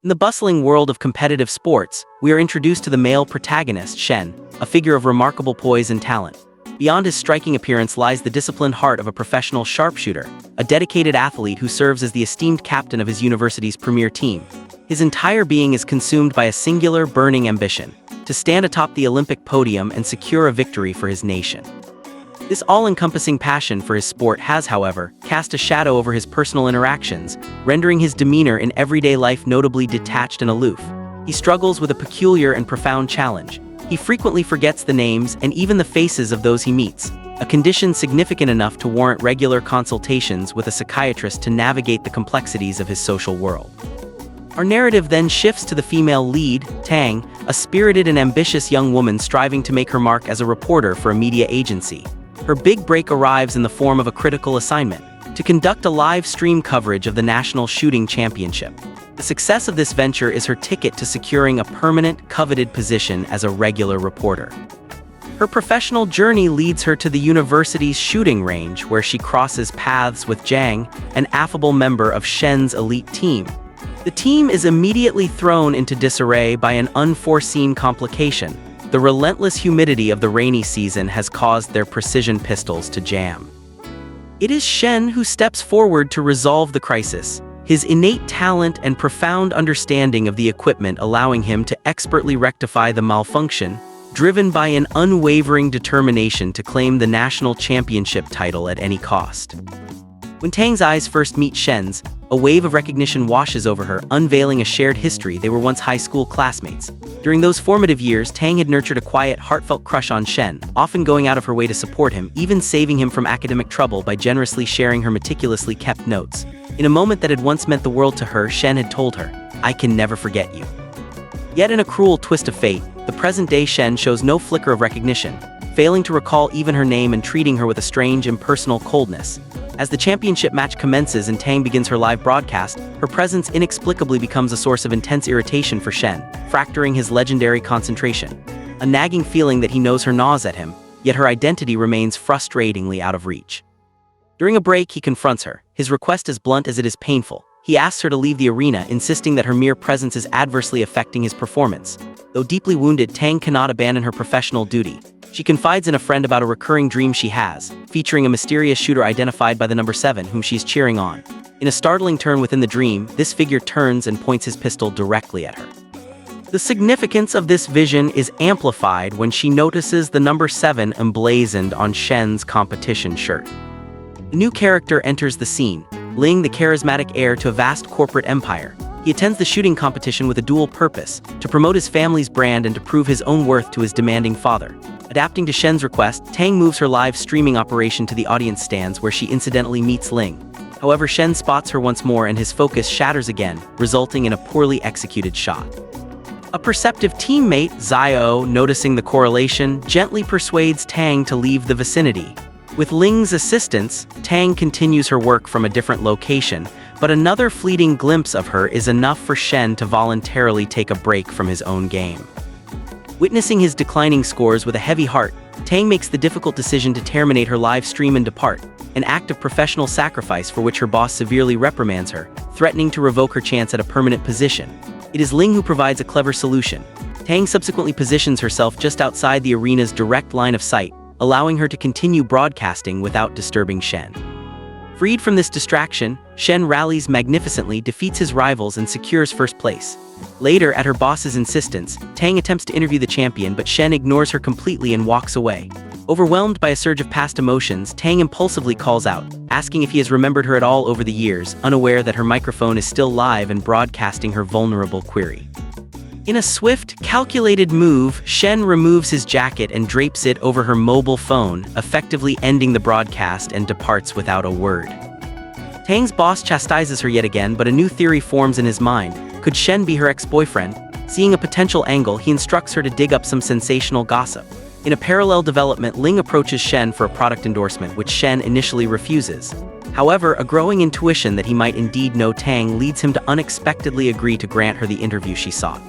In the bustling world of competitive sports, we are introduced to the male protagonist, Shen, a figure of remarkable poise and talent. Beyond his striking appearance lies the disciplined heart of a professional sharpshooter, a dedicated athlete who serves as the esteemed captain of his university's premier team. His entire being is consumed by a singular, burning ambition: to stand atop the Olympic podium and secure a victory for his nation. This all-encompassing passion for his sport has, however, cast a shadow over his personal interactions, rendering his demeanor in everyday life notably detached and aloof. He struggles with a peculiar and profound challenge. He frequently forgets the names and even the faces of those he meets, a condition significant enough to warrant regular consultations with a psychiatrist to navigate the complexities of his social world. Our narrative then shifts to the female lead, Tang, a spirited and ambitious young woman striving to make her mark as a reporter for a media agency. Her big break arrives in the form of a critical assignment: to conduct a live stream coverage of the National Shooting Championship. The success of this venture is her ticket to securing a permanent, coveted position as a regular reporter. Her professional journey leads her to the university's shooting range, where she crosses paths with Zhang, an affable member of Shen's elite team. The team is immediately thrown into disarray by an unforeseen complication. The relentless humidity of the rainy season has caused their precision pistols to jam. It is Shen who steps forward to resolve the crisis, his innate talent and profound understanding of the equipment allowing him to expertly rectify the malfunction, driven by an unwavering determination to claim the national championship title at any cost. When Tang's eyes first meet Shen's, a wave of recognition washes over her, unveiling a shared history. They were once high school classmates. During those formative years, Tang had nurtured a quiet, heartfelt crush on Shen, often going out of her way to support him, even saving him from academic trouble by generously sharing her meticulously kept notes. In a moment that had once meant the world to her, Shen had told her, "I can never forget you." Yet in a cruel twist of fate, the present-day Shen shows no flicker of recognition, failing to recall even her name and treating her with a strange, impersonal coldness. As the championship match commences and Tang begins her live broadcast, her presence inexplicably becomes a source of intense irritation for Shen, fracturing his legendary concentration. A nagging feeling that he knows her gnaws at him, yet her identity remains frustratingly out of reach. During a break, he confronts her, his request as blunt as it is painful. He asks her to leave the arena, insisting that her mere presence is adversely affecting his performance. Though deeply wounded, Tang cannot abandon her professional duty. She confides in a friend about a recurring dream she has, featuring a mysterious shooter identified by the number 7 whom she's cheering on. In a startling turn within the dream, this figure turns and points his pistol directly at her. The significance of this vision is amplified when she notices the number 7 emblazoned on Shen's competition shirt. A new character enters the scene, Ling, the charismatic heir to a vast corporate empire. He attends the shooting competition with a dual purpose: to promote his family's brand and to prove his own worth to his demanding father. Adapting to Shen's request, Tang moves her live streaming operation to the audience stands, where she incidentally meets Ling. However, Shen spots her once more and his focus shatters again, resulting in a poorly executed shot. A perceptive teammate, Zio, noticing the correlation, gently persuades Tang to leave the vicinity. With Ling's assistance, Tang continues her work from a different location, but another fleeting glimpse of her is enough for Shen to voluntarily take a break from his own game. Witnessing his declining scores with a heavy heart, Tang makes the difficult decision to terminate her live stream and depart, an act of professional sacrifice for which her boss severely reprimands her, threatening to revoke her chance at a permanent position. It is Ling who provides a clever solution. Tang subsequently positions herself just outside the arena's direct line of sight, allowing her to continue broadcasting without disturbing Shen. Freed from this distraction, Shen rallies magnificently, defeats his rivals, and secures first place. Later, at her boss's insistence, Tang attempts to interview the champion, but Shen ignores her completely and walks away. Overwhelmed by a surge of past emotions, Tang impulsively calls out, asking if he has remembered her at all over the years, unaware that her microphone is still live and broadcasting her vulnerable query. In a swift, calculated move, Shen removes his jacket and drapes it over her mobile phone, effectively ending the broadcast, and departs without a word. Tang's boss chastises her yet again, but a new theory forms in his mind. Could Shen be her ex-boyfriend? Seeing a potential angle, he instructs her to dig up some sensational gossip. In a parallel development, Ling approaches Shen for a product endorsement, which Shen initially refuses. However, a growing intuition that he might indeed know Tang leads him to unexpectedly agree to grant her the interview she sought.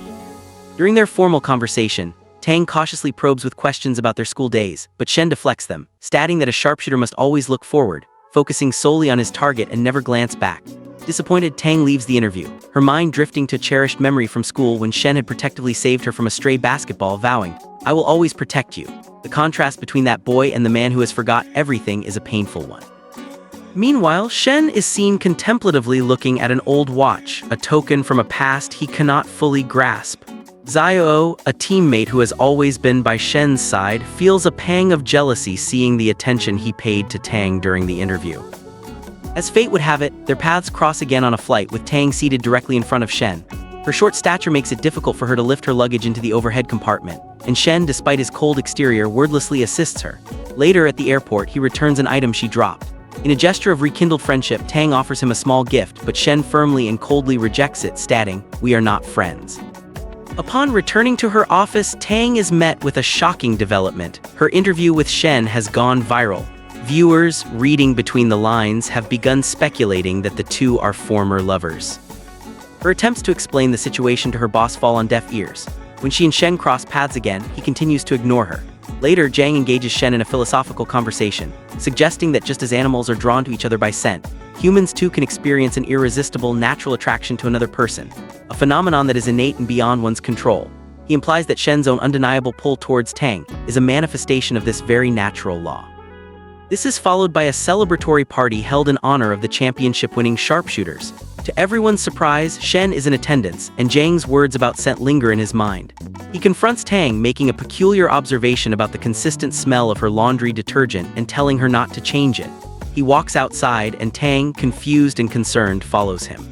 During their formal conversation, Tang cautiously probes with questions about their school days, but Shen deflects them, stating that a sharpshooter must always look forward, focusing solely on his target and never glance back. Disappointed, Tang leaves the interview, her mind drifting to a cherished memory from school when Shen had protectively saved her from a stray basketball, vowing, "I will always protect you." The contrast between that boy and the man who has forgot everything is a painful one. Meanwhile, Shen is seen contemplatively looking at an old watch, a token from a past he cannot fully grasp. Xiao, a teammate who has always been by Shen's side, feels a pang of jealousy seeing the attention he paid to Tang during the interview. As fate would have it, their paths cross again on a flight with Tang seated directly in front of Shen. Her short stature makes it difficult for her to lift her luggage into the overhead compartment, and Shen, despite his cold exterior, wordlessly assists her. Later at the airport, he returns an item she dropped. In a gesture of rekindled friendship, Tang offers him a small gift, but Shen firmly and coldly rejects it, stating, "We are not friends." Upon returning to her office, Tang is met with a shocking development. Her interview with Shen has gone viral. Viewers, reading between the lines, have begun speculating that the two are former lovers. Her attempts to explain the situation to her boss fall on deaf ears. When she and Shen cross paths again, he continues to ignore her. Later, Zhang engages Shen in a philosophical conversation, suggesting that just as animals are drawn to each other by scent, humans too can experience an irresistible natural attraction to another person, a phenomenon that is innate and beyond one's control. He implies that Shen's own undeniable pull towards Tang is a manifestation of this very natural law. This is followed by a celebratory party held in honor of the championship-winning sharpshooters. To everyone's surprise, Shen is in attendance, and Zhang's words about scent linger in his mind. He confronts Tang, making a peculiar observation about the consistent smell of her laundry detergent and telling her not to change it. He walks outside, and Tang, confused and concerned, follows him.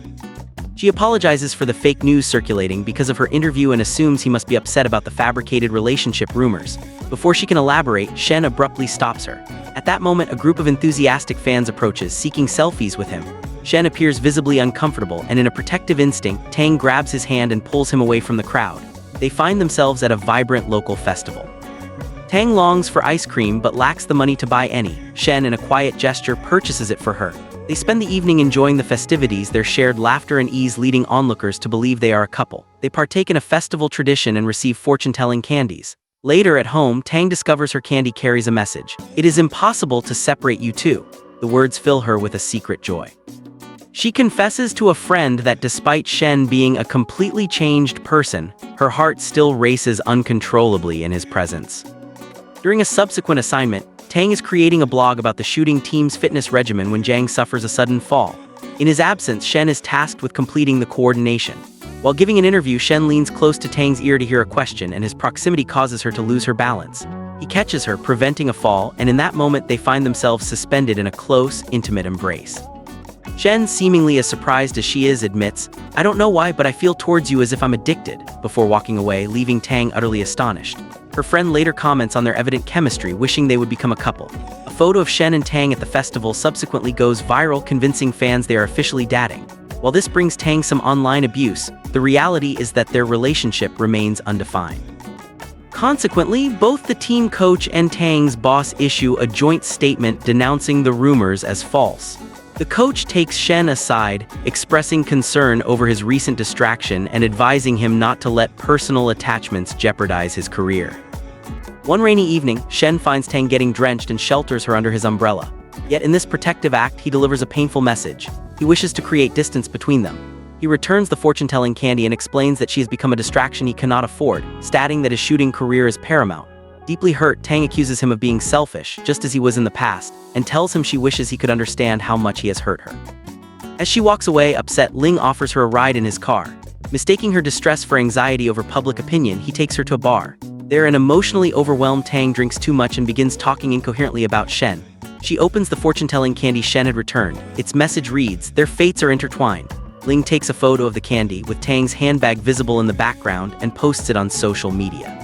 She apologizes for the fake news circulating because of her interview and assumes he must be upset about the fabricated relationship rumors. Before she can elaborate, Shen abruptly stops her. At that moment, a group of enthusiastic fans approaches, seeking selfies with him. Shen appears visibly uncomfortable, and in a protective instinct, Tang grabs his hand and pulls him away from the crowd. They find themselves at a vibrant local festival. Tang longs for ice cream but lacks the money to buy any. Shen, in a quiet gesture, purchases it for her. They spend the evening enjoying the festivities, their shared laughter and ease leading onlookers to believe they are a couple. They partake in a festival tradition and receive fortune-telling candies. Later at home, Tang discovers her candy carries a message. "It is impossible to separate you two." The words fill her with a secret joy. She confesses to a friend that despite Shen being a completely changed person, her heart still races uncontrollably in his presence. During a subsequent assignment, Tang is creating a blog about the shooting team's fitness regimen when Zhang suffers a sudden fall. In his absence, Shen is tasked with completing the coordination. While giving an interview, Shen leans close to Tang's ear to hear a question, and his proximity causes her to lose her balance. He catches her, preventing a fall, and in that moment they find themselves suspended in a close, intimate embrace. Shen, seemingly as surprised as she is, admits, "I don't know why, but I feel towards you as if I'm addicted," before walking away, leaving Tang utterly astonished. Her friend later comments on their evident chemistry, wishing they would become a couple. A photo of Shen and Tang at the festival subsequently goes viral, convincing fans they are officially dating. While this brings Tang some online abuse, the reality is that their relationship remains undefined. Consequently, both the team coach and Tang's boss issue a joint statement denouncing the rumors as false. The coach takes Shen aside, expressing concern over his recent distraction and advising him not to let personal attachments jeopardize his career. One rainy evening, Shen finds Tang getting drenched and shelters her under his umbrella. Yet in this protective act, he delivers a painful message. He wishes to create distance between them. He returns the fortune-telling candy and explains that she has become a distraction he cannot afford, stating that his shooting career is paramount. Deeply hurt, Tang accuses him of being selfish, just as he was in the past, and tells him she wishes he could understand how much he has hurt her. As she walks away, upset, Ling offers her a ride in his car. Mistaking her distress for anxiety over public opinion, he takes her to a bar. There, an emotionally overwhelmed Tang drinks too much and begins talking incoherently about Shen. She opens the fortune-telling candy Shen had returned. Its message reads, "Their fates are intertwined." Ling takes a photo of the candy, with Tang's handbag visible in the background, and posts it on social media.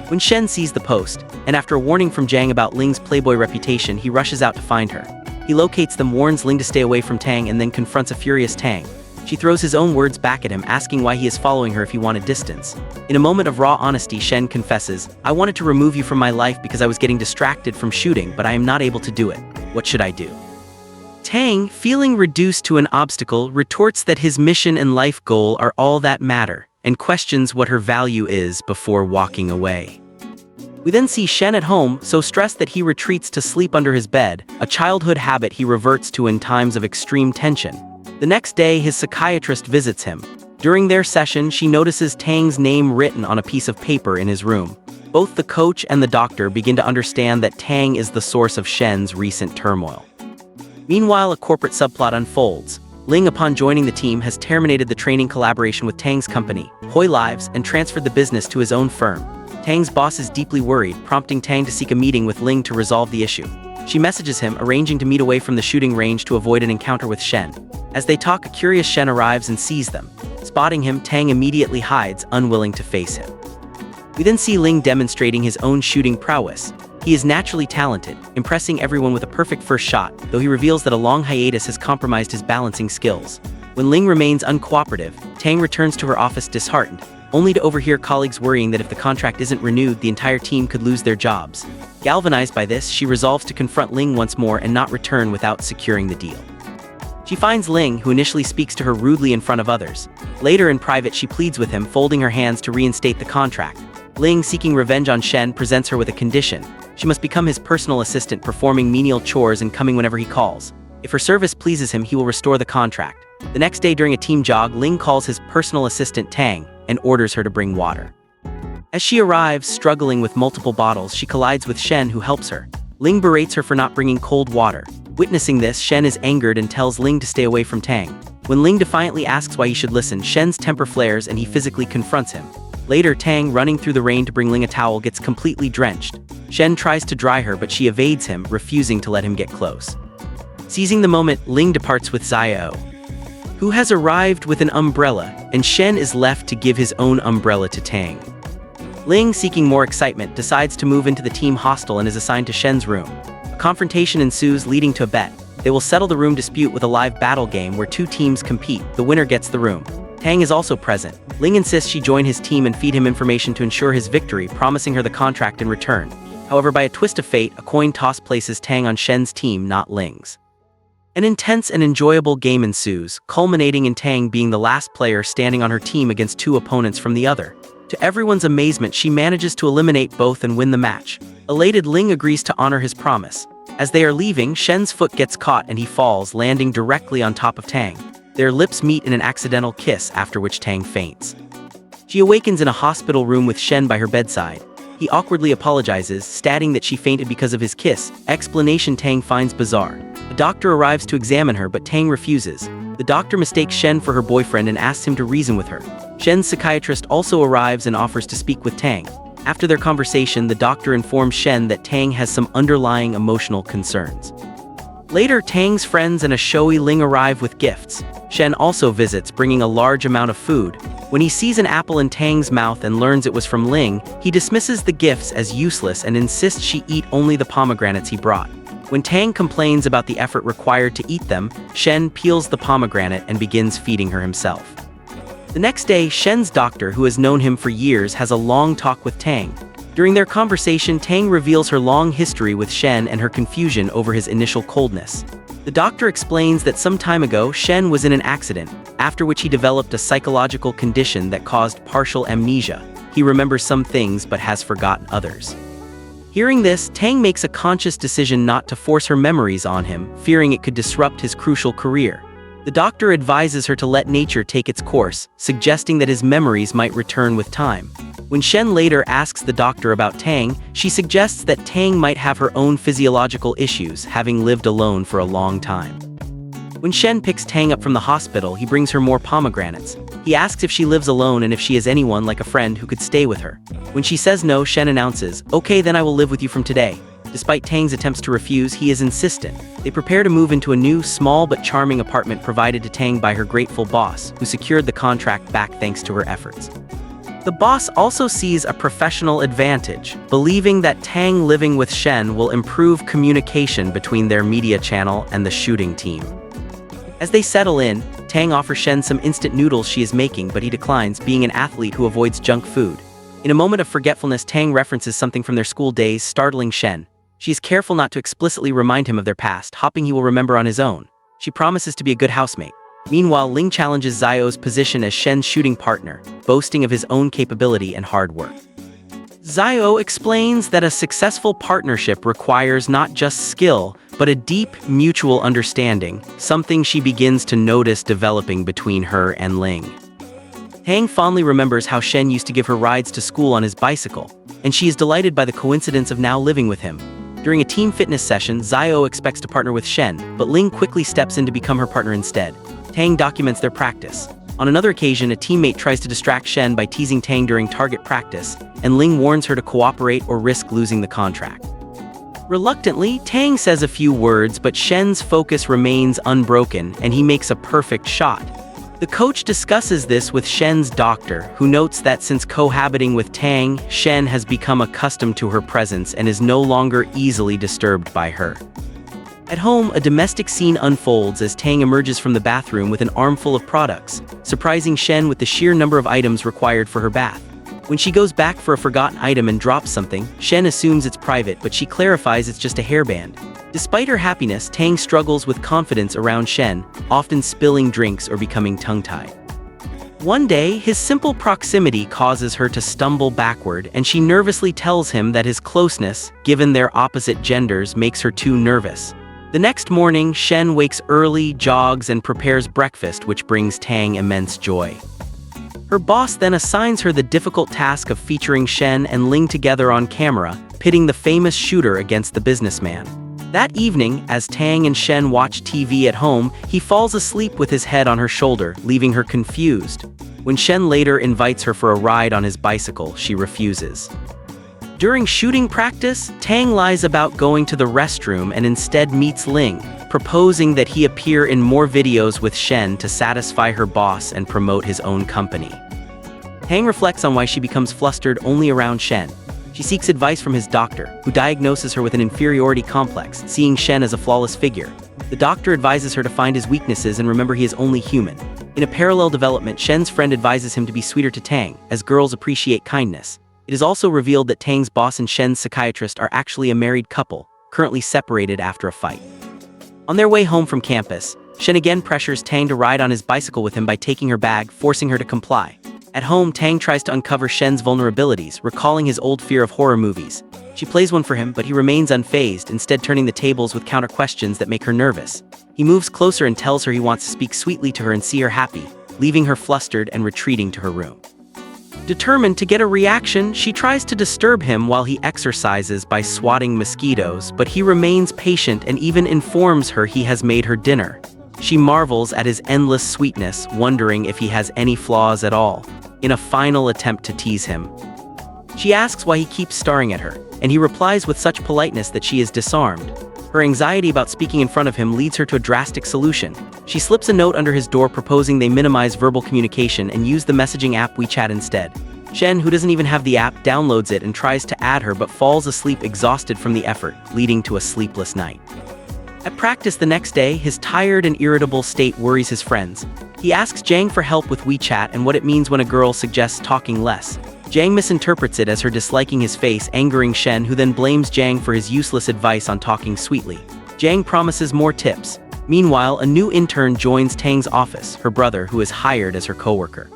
When Shen sees the post, and after a warning from Zhang about Ling's playboy reputation, he rushes out to find her. He locates them, warns Ling to stay away from Tang, and then confronts a furious Tang. She throws his own words back at him, asking why he is following her if he wanted distance. In a moment of raw honesty, Shen confesses, "I wanted to remove you from my life because I was getting distracted from shooting, but I am not able to do it. What should I do?" Tang, feeling reduced to an obstacle, retorts that his mission and life goal are all that matter, and questions what her value is before walking away. We then see Shen at home, so stressed that he retreats to sleep under his bed, a childhood habit he reverts to in times of extreme tension. The next day, his psychiatrist visits him. During their session, she notices Tang's name written on a piece of paper in his room. Both the coach and the doctor begin to understand that Tang is the source of Shen's recent turmoil. Meanwhile, a corporate subplot unfolds. Ling, upon joining the team, has terminated the training collaboration with Tang's company, Hoi Lives, and transferred the business to his own firm. Tang's boss is deeply worried, prompting Tang to seek a meeting with Ling to resolve the issue. She messages him, arranging to meet away from the shooting range to avoid an encounter with Shen. As they talk, a curious Shen arrives and sees them. Spotting him, Tang immediately hides, unwilling to face him. We then see Ling demonstrating his own shooting prowess. He is naturally talented, impressing everyone with a perfect first shot, though he reveals that a long hiatus has compromised his balancing skills. When Ling remains uncooperative, Tang returns to her office disheartened, only to overhear colleagues worrying that if the contract isn't renewed, the entire team could lose their jobs. Galvanized by this, she resolves to confront Ling once more and not return without securing the deal. She finds Ling, who initially speaks to her rudely in front of others. Later in private, she pleads with him, folding her hands to reinstate the contract. Ling, seeking revenge on Shen, presents her with a condition. She must become his personal assistant, performing menial chores and coming whenever he calls. If her service pleases him, he will restore the contract. The next day during a team jog, Ling calls his personal assistant Tang and orders her to bring water. As she arrives, struggling with multiple bottles, she collides with Shen, who helps her. Ling berates her for not bringing cold water. Witnessing this, Shen is angered and tells Ling to stay away from Tang. When Ling defiantly asks why he should listen, Shen's temper flares and he physically confronts him. Later, Tang, running through the rain to bring Ling a towel, gets completely drenched. Shen tries to dry her, but she evades him, refusing to let him get close. Seizing the moment, Ling departs with Xiao, who has arrived with an umbrella, and Shen is left to give his own umbrella to Tang. Ling, seeking more excitement, decides to move into the team hostel and is assigned to Shen's room. A confrontation ensues, leading to a bet. They will settle the room dispute with a live battle game where two teams compete. The winner gets the room. Tang is also present. Ling insists she join his team and feed him information to ensure his victory, promising her the contract in return. However, by a twist of fate, a coin toss places Tang on Shen's team, not Ling's. An intense and enjoyable game ensues, culminating in Tang being the last player standing on her team against two opponents from the other. To everyone's amazement, she manages to eliminate both and win the match. Elated, Ling agrees to honor his promise. As they are leaving, Shen's foot gets caught and he falls, landing directly on top of Tang. Their lips meet in an accidental kiss, after which Tang faints. She awakens in a hospital room with Shen by her bedside. He awkwardly apologizes, stating that she fainted because of his kiss, explanation Tang finds bizarre. A doctor arrives to examine her, but Tang refuses. The doctor mistakes Shen for her boyfriend and asks him to reason with her. Shen's psychiatrist also arrives and offers to speak with Tang. After their conversation, the doctor informs Shen that Tang has some underlying emotional concerns. Later, Tang's friends and a showy Ling arrive with gifts. Shen also visits, bringing a large amount of food. When he sees an apple in Tang's mouth and learns it was from Ling, he dismisses the gifts as useless and insists she eat only the pomegranates he brought. When Tang complains about the effort required to eat them, Shen peels the pomegranate and begins feeding her himself. The next day, Shen's doctor, who has known him for years, has a long talk with Tang. During their conversation, Tang reveals her long history with Shen and her confusion over his initial coldness. The doctor explains that some time ago, Shen was in an accident, after which he developed a psychological condition that caused partial amnesia. He remembers some things but has forgotten others. Hearing this, Tang makes a conscious decision not to force her memories on him, fearing it could disrupt his crucial career. The doctor advises her to let nature take its course, suggesting that his memories might return with time. When Shen later asks the doctor about Tang, she suggests that Tang might have her own physiological issues, having lived alone for a long time. When Shen picks Tang up from the hospital, he brings her more pomegranates. He asks if she lives alone and if she has anyone like a friend who could stay with her. When she says no, Shen announces, "Okay, then I will live with you from today." Despite Tang's attempts to refuse, he is insistent. They prepare to move into a new, small but charming apartment provided to Tang by her grateful boss, who secured the contract back thanks to her efforts. The boss also sees a professional advantage, believing that Tang living with Shen will improve communication between their media channel and the shooting team. As they settle in, Tang offers Shen some instant noodles she is making, but he declines, being an athlete who avoids junk food. In a moment of forgetfulness, Tang references something from their school days, startling Shen. She is careful not to explicitly remind him of their past, hoping he will remember on his own. She promises to be a good housemate. Meanwhile, Ling challenges Xiao's position as Shen's shooting partner, boasting of his own capability and hard work. Xiao explains that a successful partnership requires not just skill, but a deep, mutual understanding, something she begins to notice developing between her and Ling. Tang fondly remembers how Shen used to give her rides to school on his bicycle, and she is delighted by the coincidence of now living with him. During a team fitness session, Xiao expects to partner with Shen, but Ling quickly steps in to become her partner instead. Tang documents their practice. On another occasion, a teammate tries to distract Shen by teasing Tang during target practice, and Ling warns her to cooperate or risk losing the contract. Reluctantly, Tang says a few words, but Shen's focus remains unbroken, and he makes a perfect shot. The coach discusses this with Shen's doctor, who notes that since cohabiting with Tang, Shen has become accustomed to her presence and is no longer easily disturbed by her. At home, a domestic scene unfolds as Tang emerges from the bathroom with an armful of products, surprising Shen with the sheer number of items required for her bath. When she goes back for a forgotten item and drops something, Shen assumes it's private, but she clarifies it's just a hairband. Despite her happiness, Tang struggles with confidence around Shen, often spilling drinks or becoming tongue-tied. One day, his simple proximity causes her to stumble backward, and she nervously tells him that his closeness, given their opposite genders, makes her too nervous. The next morning, Shen wakes early, jogs, and prepares breakfast, which brings Tang immense joy. Her boss then assigns her the difficult task of featuring Shen and Ling together on camera, pitting the famous shooter against the businessman. That evening, as Tang and Shen watch TV at home, he falls asleep with his head on her shoulder, leaving her confused. When Shen later invites her for a ride on his bicycle, she refuses. During shooting practice, Tang lies about going to the restroom and instead meets Ling, proposing that he appear in more videos with Shen to satisfy her boss and promote his own company. Tang reflects on why she becomes flustered only around Shen. She seeks advice from his doctor, who diagnoses her with an inferiority complex, seeing Shen as a flawless figure. The doctor advises her to find his weaknesses and remember he is only human. In a parallel development, Shen's friend advises him to be sweeter to Tang, as girls appreciate kindness. It is also revealed that Tang's boss and Shen's psychiatrist are actually a married couple, currently separated after a fight. On their way home from campus, Shen again pressures Tang to ride on his bicycle with him by taking her bag, forcing her to comply. At home, Tang tries to uncover Shen's vulnerabilities, recalling his old fear of horror movies. She plays one for him, but he remains unfazed, instead turning the tables with counter questions that make her nervous. He moves closer and tells her he wants to speak sweetly to her and see her happy, leaving her flustered and retreating to her room. Determined to get a reaction, she tries to disturb him while he exercises by swatting mosquitoes, but he remains patient and even informs her he has made her dinner. She marvels at his endless sweetness, wondering if he has any flaws at all, in a final attempt to tease him. She asks why he keeps staring at her, and he replies with such politeness that she is disarmed. Her anxiety about speaking in front of him leads her to a drastic solution. She slips a note under his door proposing they minimize verbal communication and use the messaging app WeChat instead. Shen, who doesn't even have the app, downloads it and tries to add her but falls asleep exhausted from the effort, leading to a sleepless night. At practice the next day, his tired and irritable state worries his friends. He asks Jang for help with WeChat and what it means when a girl suggests talking less. Jang misinterprets it as her disliking his face, angering Shen, who then blames Jang for his useless advice on talking sweetly. Jang promises more tips. Meanwhile, a new intern joins Tang's office, her brother, who is hired as her coworker.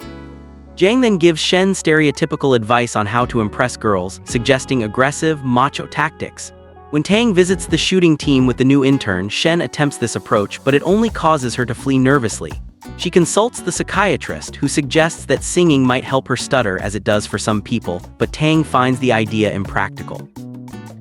Jang then gives Shen stereotypical advice on how to impress girls, suggesting aggressive, macho tactics. When Tang visits the shooting team with the new intern, Shen attempts this approach, but it only causes her to flee nervously. She consults the psychiatrist, who suggests that singing might help her stutter as it does for some people, but Tang finds the idea impractical.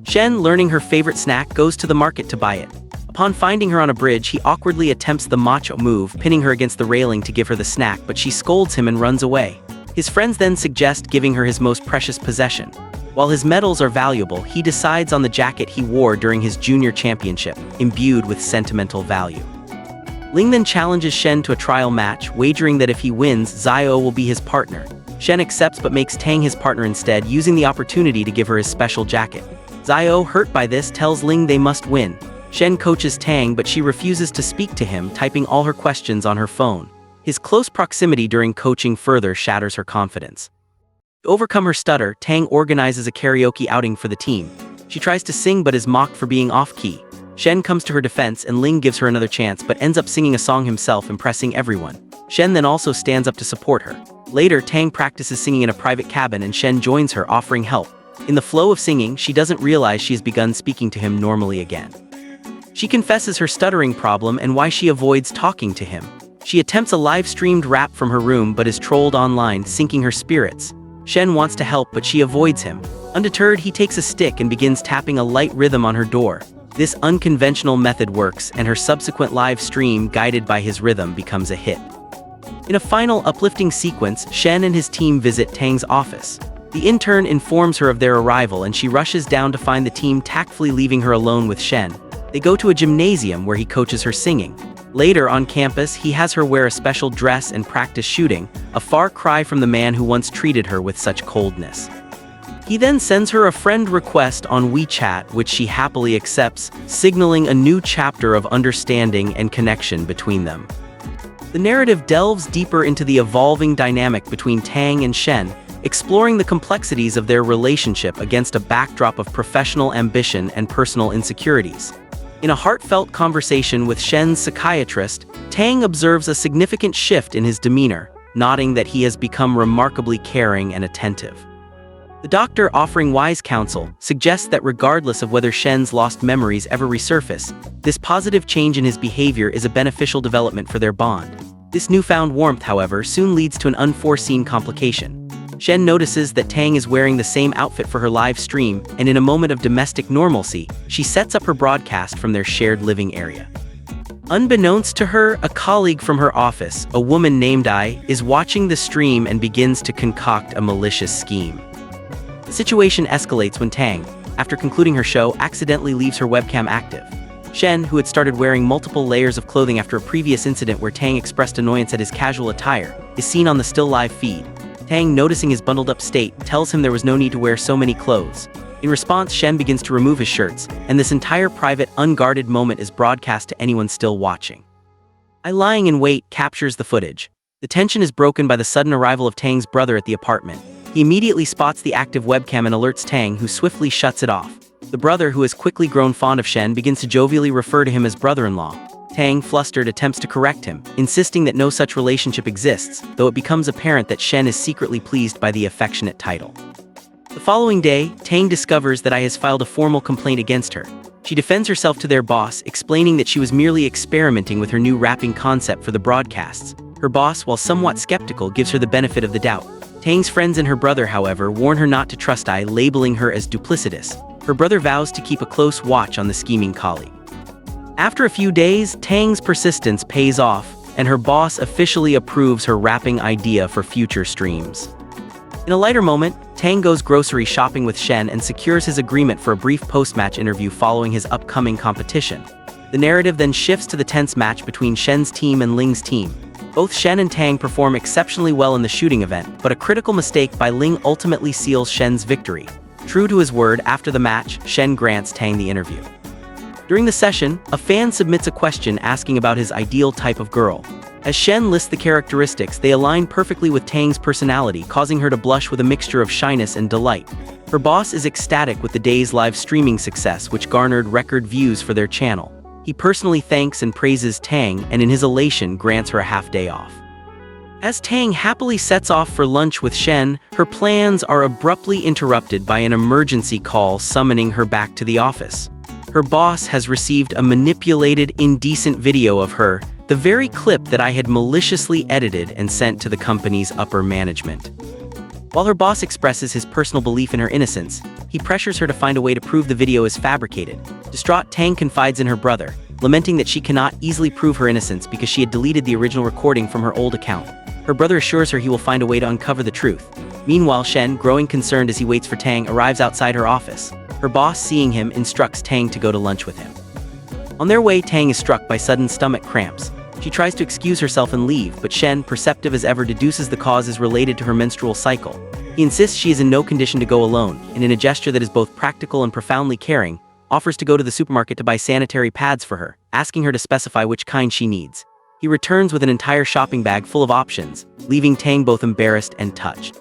Shen, learning her favorite snack, goes to the market to buy it. Upon finding her on a bridge, he awkwardly attempts the macho move, pinning her against the railing to give her the snack, but she scolds him and runs away. His friends then suggest giving her his most precious possession. While his medals are valuable, he decides on the jacket he wore during his junior championship, imbued with sentimental value. Ling then challenges Shen to a trial match, wagering that if he wins, Xiao will be his partner. Shen accepts but makes Tang his partner instead, using the opportunity to give her his special jacket. Xiao, hurt by this, tells Ling they must win. Shen coaches Tang, but she refuses to speak to him, typing all her questions on her phone. His close proximity during coaching further shatters her confidence. To overcome her stutter, Tang organizes a karaoke outing for the team. She tries to sing but is mocked for being off-key. Shen comes to her defense and Ling gives her another chance but ends up singing a song himself, impressing everyone. Shen then also stands up to support her. Later, Tang practices singing in a private cabin and Shen joins her, offering help. In the flow of singing, she doesn't realize she has begun speaking to him normally again. She confesses her stuttering problem and why she avoids talking to him. She attempts a live-streamed rap from her room but is trolled online, sinking her spirits. Shen wants to help but she avoids him. Undeterred, he takes a stick and begins tapping a light rhythm on her door. This unconventional method works, and her subsequent live stream, guided by his rhythm, becomes a hit. In a final uplifting sequence, Shen and his team visit Tang's office. The intern informs her of their arrival and she rushes down to find the team tactfully leaving her alone with Shen. They go to a gymnasium where he coaches her singing. Later on campus, he has her wear a special dress and practice shooting, a far cry from the man who once treated her with such coldness. He then sends her a friend request on WeChat, which she happily accepts, signaling a new chapter of understanding and connection between them. The narrative delves deeper into the evolving dynamic between Tang and Shen, exploring the complexities of their relationship against a backdrop of professional ambition and personal insecurities. In a heartfelt conversation with Shen's psychiatrist, Tang observes a significant shift in his demeanor, noting that he has become remarkably caring and attentive. The doctor, offering wise counsel, suggests that regardless of whether Shen's lost memories ever resurface, this positive change in his behavior is a beneficial development for their bond. This newfound warmth, however, soon leads to an unforeseen complication. Shen notices that Tang is wearing the same outfit for her live stream, and in a moment of domestic normalcy, she sets up her broadcast from their shared living area. Unbeknownst to her, a colleague from her office, a woman named Ai, is watching the stream and begins to concoct a malicious scheme. The situation escalates when Tang, after concluding her show, accidentally leaves her webcam active. Shen, who had started wearing multiple layers of clothing after a previous incident where Tang expressed annoyance at his casual attire, is seen on the still live feed. Tang, noticing his bundled-up state, tells him there was no need to wear so many clothes. In response, Shen begins to remove his shirts, and this entire private, unguarded moment is broadcast to anyone still watching. Ai, lying in wait, captures the footage. The tension is broken by the sudden arrival of Tang's brother at the apartment. He immediately spots the active webcam and alerts Tang, who swiftly shuts it off. The brother, who has quickly grown fond of Shen, begins to jovially refer to him as brother-in-law. Tang, flustered, attempts to correct him, insisting that no such relationship exists, though it becomes apparent that Shen is secretly pleased by the affectionate title. The following day, Tang discovers that Ai has filed a formal complaint against her. She defends herself to their boss, explaining that she was merely experimenting with her new rapping concept for the broadcasts. Her boss, while somewhat skeptical, gives her the benefit of the doubt. Tang's friends and her brother, however, warn her not to trust Ai, labeling her as duplicitous. Her brother vows to keep a close watch on the scheming colleague. After a few days, Tang's persistence pays off, and her boss officially approves her rapping idea for future streams. In a lighter moment, Tang goes grocery shopping with Shen and secures his agreement for a brief post-match interview following his upcoming competition. The narrative then shifts to the tense match between Shen's team and Ling's team. Both Shen and Tang perform exceptionally well in the shooting event, but a critical mistake by Ling ultimately seals Shen's victory. True to his word, after the match, Shen grants Tang the interview. During the session, a fan submits a question asking about his ideal type of girl. As Shen lists the characteristics, they align perfectly with Tang's personality, causing her to blush with a mixture of shyness and delight. Her boss is ecstatic with the day's live streaming success, which garnered record views for their channel. He personally thanks and praises Tang, and in his elation grants her a half-day off. As Tang happily sets off for lunch with Shen, her plans are abruptly interrupted by an emergency call summoning her back to the office. Her boss has received a manipulated, indecent video of her, the very clip that I had maliciously edited and sent to the company's upper management. While her boss expresses his personal belief in her innocence, he pressures her to find a way to prove the video is fabricated. Distraught, Tang confides in her brother, lamenting that she cannot easily prove her innocence because she had deleted the original recording from her old account. Her brother assures her he will find a way to uncover the truth. Meanwhile, Shen, growing concerned as he waits for Tang, arrives outside her office. Her boss, seeing him, instructs Tang to go to lunch with him. On their way, Tang is struck by sudden stomach cramps. She tries to excuse herself and leave, but Shen, perceptive as ever, deduces the cause is related to her menstrual cycle. He insists she is in no condition to go alone, and in a gesture that is both practical and profoundly caring, offers to go to the supermarket to buy sanitary pads for her, asking her to specify which kind she needs. He returns with an entire shopping bag full of options, leaving Tang both embarrassed and touched.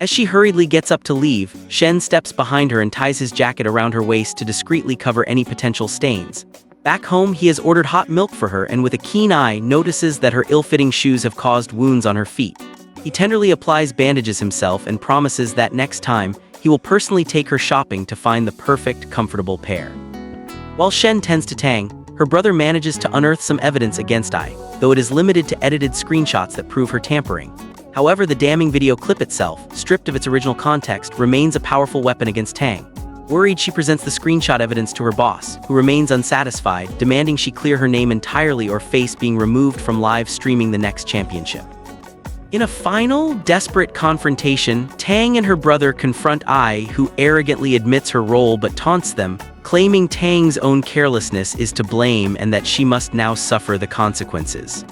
As she hurriedly gets up to leave, Shen steps behind her and ties his jacket around her waist to discreetly cover any potential stains. Back home, he has ordered hot milk for her and with a keen eye notices that her ill-fitting shoes have caused wounds on her feet. He tenderly applies bandages himself and promises that next time, he will personally take her shopping to find the perfect, comfortable pair. While Shen tends to Tang, her brother manages to unearth some evidence against Ai, though it is limited to edited screenshots that prove her tampering. However, the damning video clip itself, stripped of its original context, remains a powerful weapon against Tang. Worried, she presents the screenshot evidence to her boss, who remains unsatisfied, demanding she clear her name entirely or face being removed from live streaming the next championship. In a final, desperate confrontation, Tang and her brother confront Ai, who arrogantly admits her role but taunts them, claiming Tang's own carelessness is to blame and that she must now suffer the consequences.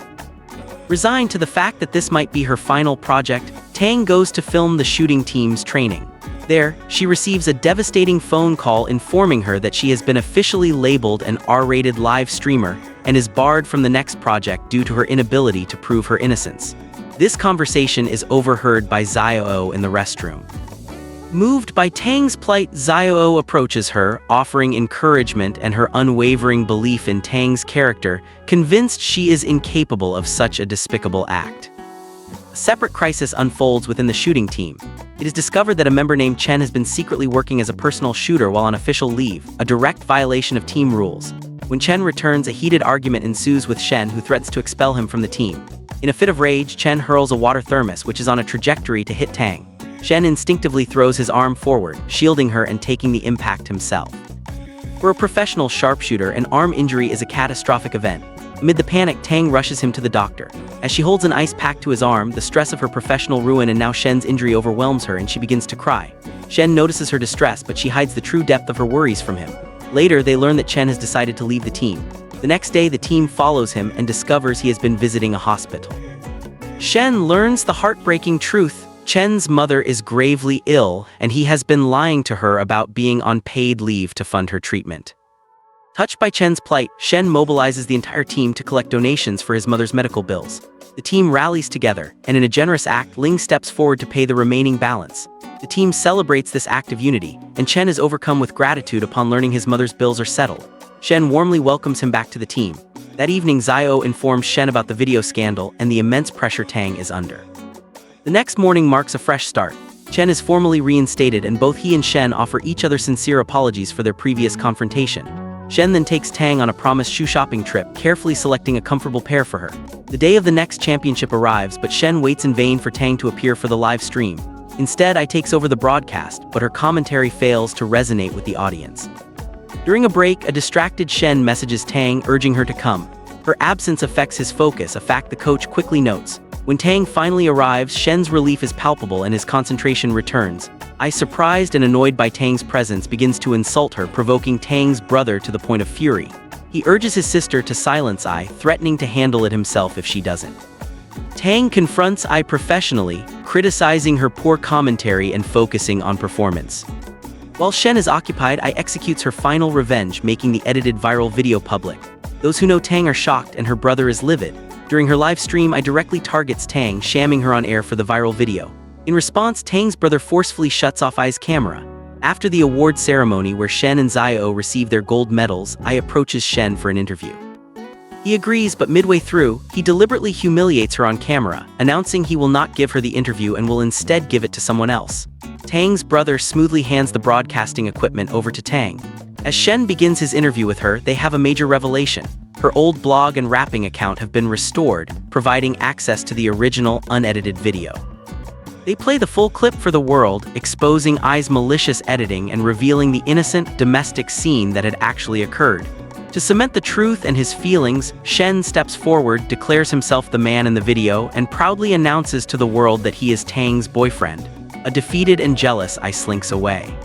Resigned to the fact that this might be her final project, Tang goes to film the shooting team's training. There, she receives a devastating phone call informing her that she has been officially labeled an R-rated live streamer and is barred from the next project due to her inability to prove her innocence. This conversation is overheard by Xiao in the restroom. Moved by Tang's plight, Xiao approaches her, offering encouragement and her unwavering belief in Tang's character, convinced she is incapable of such a despicable act. A separate crisis unfolds within the shooting team. It is discovered that a member named Chen has been secretly working as a personal shooter while on official leave, a direct violation of team rules. When Chen returns, a heated argument ensues with Shen, who threatens to expel him from the team. In a fit of rage, Chen hurls a water thermos, which is on a trajectory to hit Tang. Shen instinctively throws his arm forward, shielding her and taking the impact himself. For a professional sharpshooter, an arm injury is a catastrophic event. Amid the panic, Tang rushes him to the doctor. As she holds an ice pack to his arm, the stress of her professional ruin and now Shen's injury overwhelms her and she begins to cry. Shen notices her distress, but she hides the true depth of her worries from him. Later, they learn that Chen has decided to leave the team. The next day, the team follows him and discovers he has been visiting a hospital. Shen learns the heartbreaking truth. Chen's mother is gravely ill, and he has been lying to her about being on paid leave to fund her treatment. Touched by Chen's plight, Shen mobilizes the entire team to collect donations for his mother's medical bills. The team rallies together, and in a generous act, Ling steps forward to pay the remaining balance. The team celebrates this act of unity, and Chen is overcome with gratitude upon learning his mother's bills are settled. Shen warmly welcomes him back to the team. That evening, Xiao informs Shen about the video scandal and the immense pressure Tang is under. The next morning marks a fresh start. Chen is formally reinstated, and both he and Shen offer each other sincere apologies for their previous confrontation. Shen then takes Tang on a promised shoe shopping trip, carefully selecting a comfortable pair for her. The day of the next championship arrives, but Shen waits in vain for Tang to appear for the live stream. Instead, Ai takes over the broadcast, but her commentary fails to resonate with the audience. During a break, a distracted Shen messages Tang, urging her to come. Her absence affects his focus, a fact the coach quickly notes. When Tang finally arrives, Shen's relief is palpable and his concentration returns. Ai, surprised and annoyed by Tang's presence, begins to insult her, provoking Tang's brother to the point of fury. He urges his sister to silence Ai, threatening to handle it himself if she doesn't. Tang confronts Ai professionally, criticizing her poor commentary and focusing on performance. While Shen is occupied, Ai executes her final revenge, making the edited viral video public. Those who know Tang are shocked and her brother is livid. During her live stream, Ai directly targets Tang, shamming her on air for the viral video. In response, Tang's brother forcefully shuts off Ai's camera. After the award ceremony where Shen and Xiao receive their gold medals, Ai approaches Shen for an interview. He agrees, but midway through, he deliberately humiliates her on camera, announcing he will not give her the interview and will instead give it to someone else. Tang's brother smoothly hands the broadcasting equipment over to Tang. As Shen begins his interview with her, they have a major revelation. Her old blog and rapping account have been restored, providing access to the original, unedited video. They play the full clip for the world, exposing Ai's malicious editing and revealing the innocent, domestic scene that had actually occurred. To cement the truth and his feelings, Shen steps forward, declares himself the man in the video, and proudly announces to the world that he is Tang's boyfriend. A defeated and jealous Ai slinks away.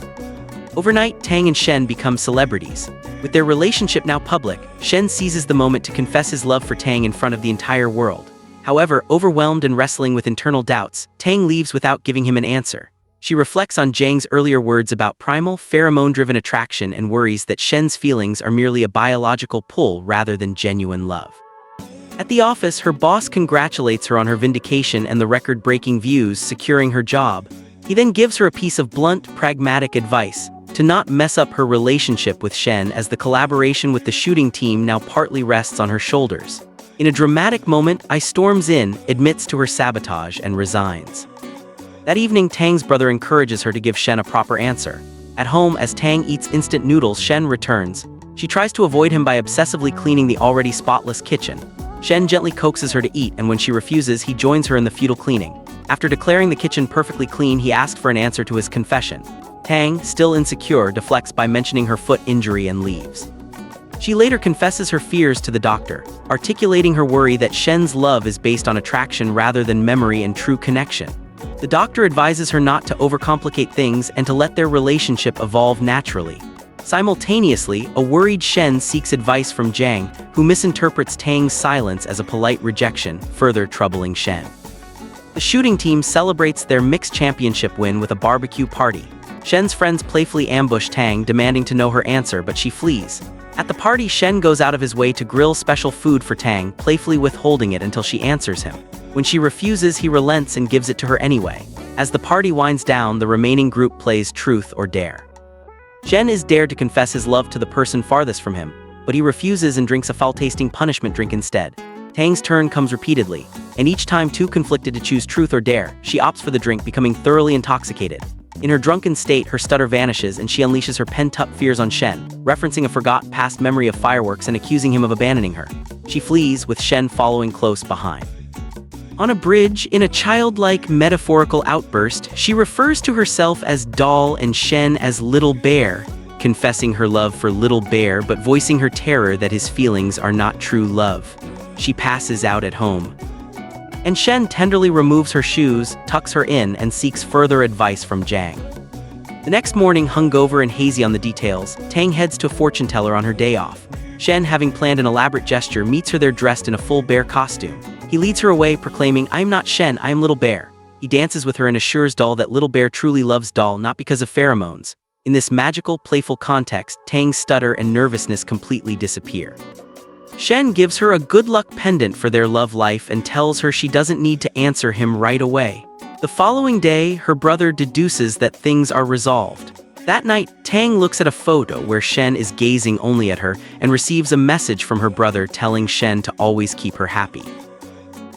Overnight, Tang and Shen become celebrities. With their relationship now public, Shen seizes the moment to confess his love for Tang in front of the entire world. However, overwhelmed and wrestling with internal doubts, Tang leaves without giving him an answer. She reflects on Zhang's earlier words about primal, pheromone-driven attraction and worries that Shen's feelings are merely a biological pull rather than genuine love. At the office, her boss congratulates her on her vindication and the record-breaking views, securing her job. He then gives her a piece of blunt, pragmatic advice: to not mess up her relationship with Shen, as the collaboration with the shooting team now partly rests on her shoulders. In a dramatic moment, Ai storms in, admits to her sabotage, and resigns. That evening, Tang's brother encourages her to give Shen a proper answer. At home, as Tang eats instant noodles, Shen returns. She tries to avoid him by obsessively cleaning the already spotless kitchen. Shen gently coaxes her to eat, and when she refuses, he joins her in the futile cleaning. After declaring the kitchen perfectly clean, he asks for an answer to his confession. Tang, still insecure, deflects by mentioning her foot injury and leaves. She later confesses her fears to the doctor, articulating her worry that Shen's love is based on attraction rather than memory and true connection. The doctor advises her not to overcomplicate things and to let their relationship evolve naturally. Simultaneously, a worried Shen seeks advice from Jiang, who misinterprets Tang's silence as a polite rejection, further troubling Shen. The shooting team celebrates their mixed championship win with a barbecue party. Shen's friends playfully ambush Tang, demanding to know her answer, but she flees. At the party, Shen goes out of his way to grill special food for Tang, playfully withholding it until she answers him. When she refuses, he relents and gives it to her anyway. As the party winds down, the remaining group plays Truth or Dare. Shen is dared to confess his love to the person farthest from him, but he refuses and drinks a foul-tasting punishment drink instead. Tang's turn comes repeatedly, and each time too conflicted to choose Truth or Dare, she opts for the drink, becoming thoroughly intoxicated. In her drunken state, her stutter vanishes and she unleashes her pent-up fears on Shen, referencing a forgotten past memory of fireworks and accusing him of abandoning her. She flees, with Shen following close behind. On a bridge, in a childlike metaphorical outburst, she refers to herself as Doll and Shen as Little Bear, confessing her love for Little Bear but voicing her terror that his feelings are not true love. She passes out at home. And Shen tenderly removes her shoes, tucks her in, and seeks further advice from Jiang. The next morning, hungover and hazy on the details, Tang heads to a fortune teller on her day off. Shen, having planned an elaborate gesture, meets her there dressed in a full bear costume. He leads her away, proclaiming, "I am not Shen, I am Little Bear." He dances with her and assures Doll that Little Bear truly loves Doll, not because of pheromones. In this magical, playful context, Tang's stutter and nervousness completely disappear. Shen gives her a good luck pendant for their love life and tells her she doesn't need to answer him right away. The following day, her brother deduces that things are resolved. That night, Tang looks at a photo where Shen is gazing only at her and receives a message from her brother telling Shen to always keep her happy.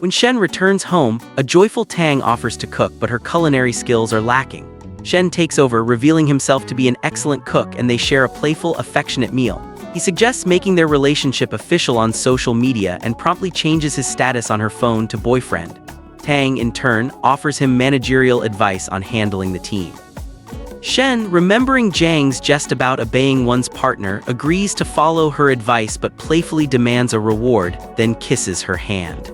When Shen returns home, a joyful Tang offers to cook, but her culinary skills are lacking. Shen takes over, revealing himself to be an excellent cook, and they share a playful, affectionate meal. He suggests making their relationship official on social media and promptly changes his status on her phone to boyfriend. Tang, in turn, offers him managerial advice on handling the team. Shen, remembering Jiang's jest about obeying one's partner, agrees to follow her advice but playfully demands a reward, then kisses her hand.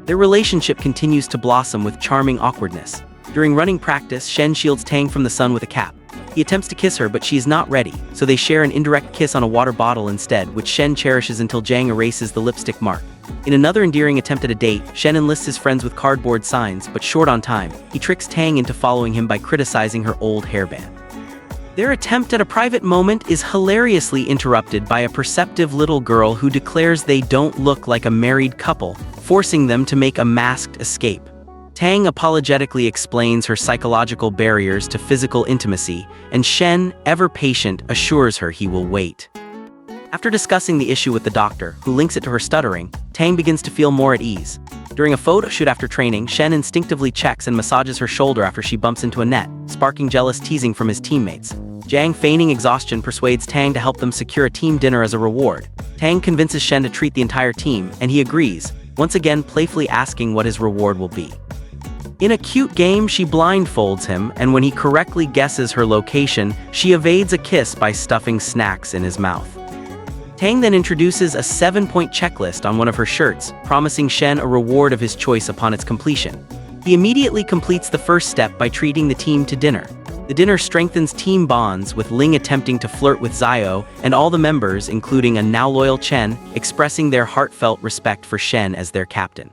Their relationship continues to blossom with charming awkwardness. During running practice, Shen shields Tang from the sun with a cap. He attempts to kiss her, but she is not ready, so they share an indirect kiss on a water bottle instead, which Shen cherishes until Jiang erases the lipstick mark. In another endearing attempt at a date, Shen enlists his friends with cardboard signs, but short on time, he tricks Tang into following him by criticizing her old hairband. Their attempt at a private moment is hilariously interrupted by a perceptive little girl who declares they don't look like a married couple, forcing them to make a masked escape. Tang apologetically explains her psychological barriers to physical intimacy, and Shen, ever patient, assures her he will wait. After discussing the issue with the doctor, who links it to her stuttering, Tang begins to feel more at ease. During a photo shoot after training, Shen instinctively checks and massages her shoulder after she bumps into a net, sparking jealous teasing from his teammates. Jiang, feigning exhaustion, persuades Tang to help them secure a team dinner as a reward. Tang convinces Shen to treat the entire team, and he agrees, once again playfully asking what his reward will be. In a cute game, she blindfolds him, and when he correctly guesses her location, she evades a kiss by stuffing snacks in his mouth. Tang then introduces a 7-point checklist on one of her shirts, promising Shen a reward of his choice upon its completion. He immediately completes the first step by treating the team to dinner. The dinner strengthens team bonds, with Ling attempting to flirt with Xiao, and all the members, including a now loyal Chen, expressing their heartfelt respect for Shen as their captain.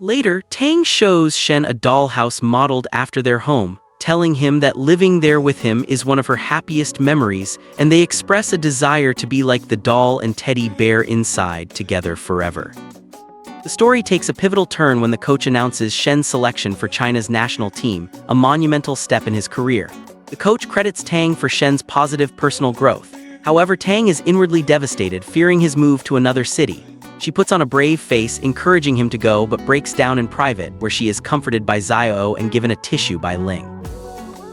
Later, Tang shows Shen a dollhouse modeled after their home, telling him that living there with him is one of her happiest memories, and they express a desire to be like the doll and teddy bear inside together forever. The story takes a pivotal turn when the coach announces Shen's selection for China's national team, a monumental step in his career. The coach credits Tang for Shen's positive personal growth. However, Tang is inwardly devastated, fearing his move to another city. She puts on a brave face, encouraging him to go, but breaks down in private, where she is comforted by Xiao and given a tissue by Ling.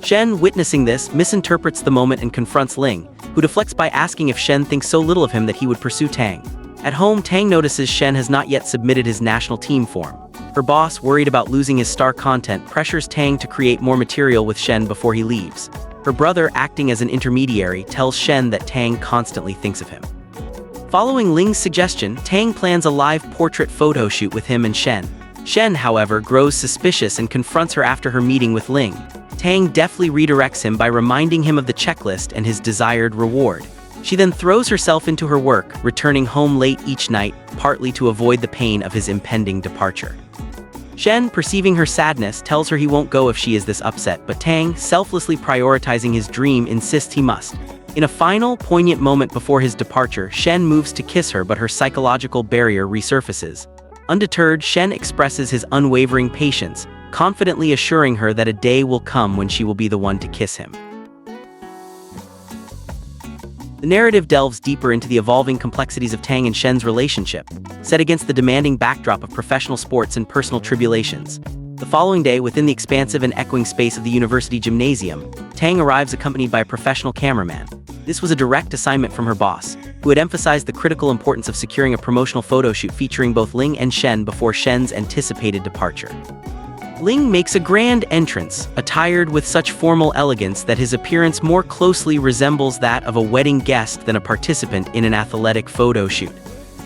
Shen, witnessing this, misinterprets the moment and confronts Ling, who deflects by asking if Shen thinks so little of him that he would pursue Tang. At home, Tang notices Shen has not yet submitted his national team form. Her boss, worried about losing his star content, pressures Tang to create more material with Shen before he leaves. Her brother, acting as an intermediary, tells Shen that Tang constantly thinks of him. Following Ling's suggestion, Tang plans a live portrait photo shoot with him and Shen. Shen, however, grows suspicious and confronts her after her meeting with Ling. Tang deftly redirects him by reminding him of the checklist and his desired reward. She then throws herself into her work, returning home late each night, partly to avoid the pain of his impending departure. Shen, perceiving her sadness, tells her he won't go if she is this upset, but Tang, selflessly prioritizing his dream, insists he must. In a final, poignant moment before his departure, Shen moves to kiss her, but her psychological barrier resurfaces. Undeterred, Shen expresses his unwavering patience, confidently assuring her that a day will come when she will be the one to kiss him. The narrative delves deeper into the evolving complexities of Tang and Shen's relationship, set against the demanding backdrop of professional sports and personal tribulations. The following day, within the expansive and echoing space of the university gymnasium, Tang arrives accompanied by a professional cameraman. This was a direct assignment from her boss, who had emphasized the critical importance of securing a promotional photo shoot featuring both Ling and Shen before Shen's anticipated departure. Ling makes a grand entrance, attired with such formal elegance that his appearance more closely resembles that of a wedding guest than a participant in an athletic photo shoot.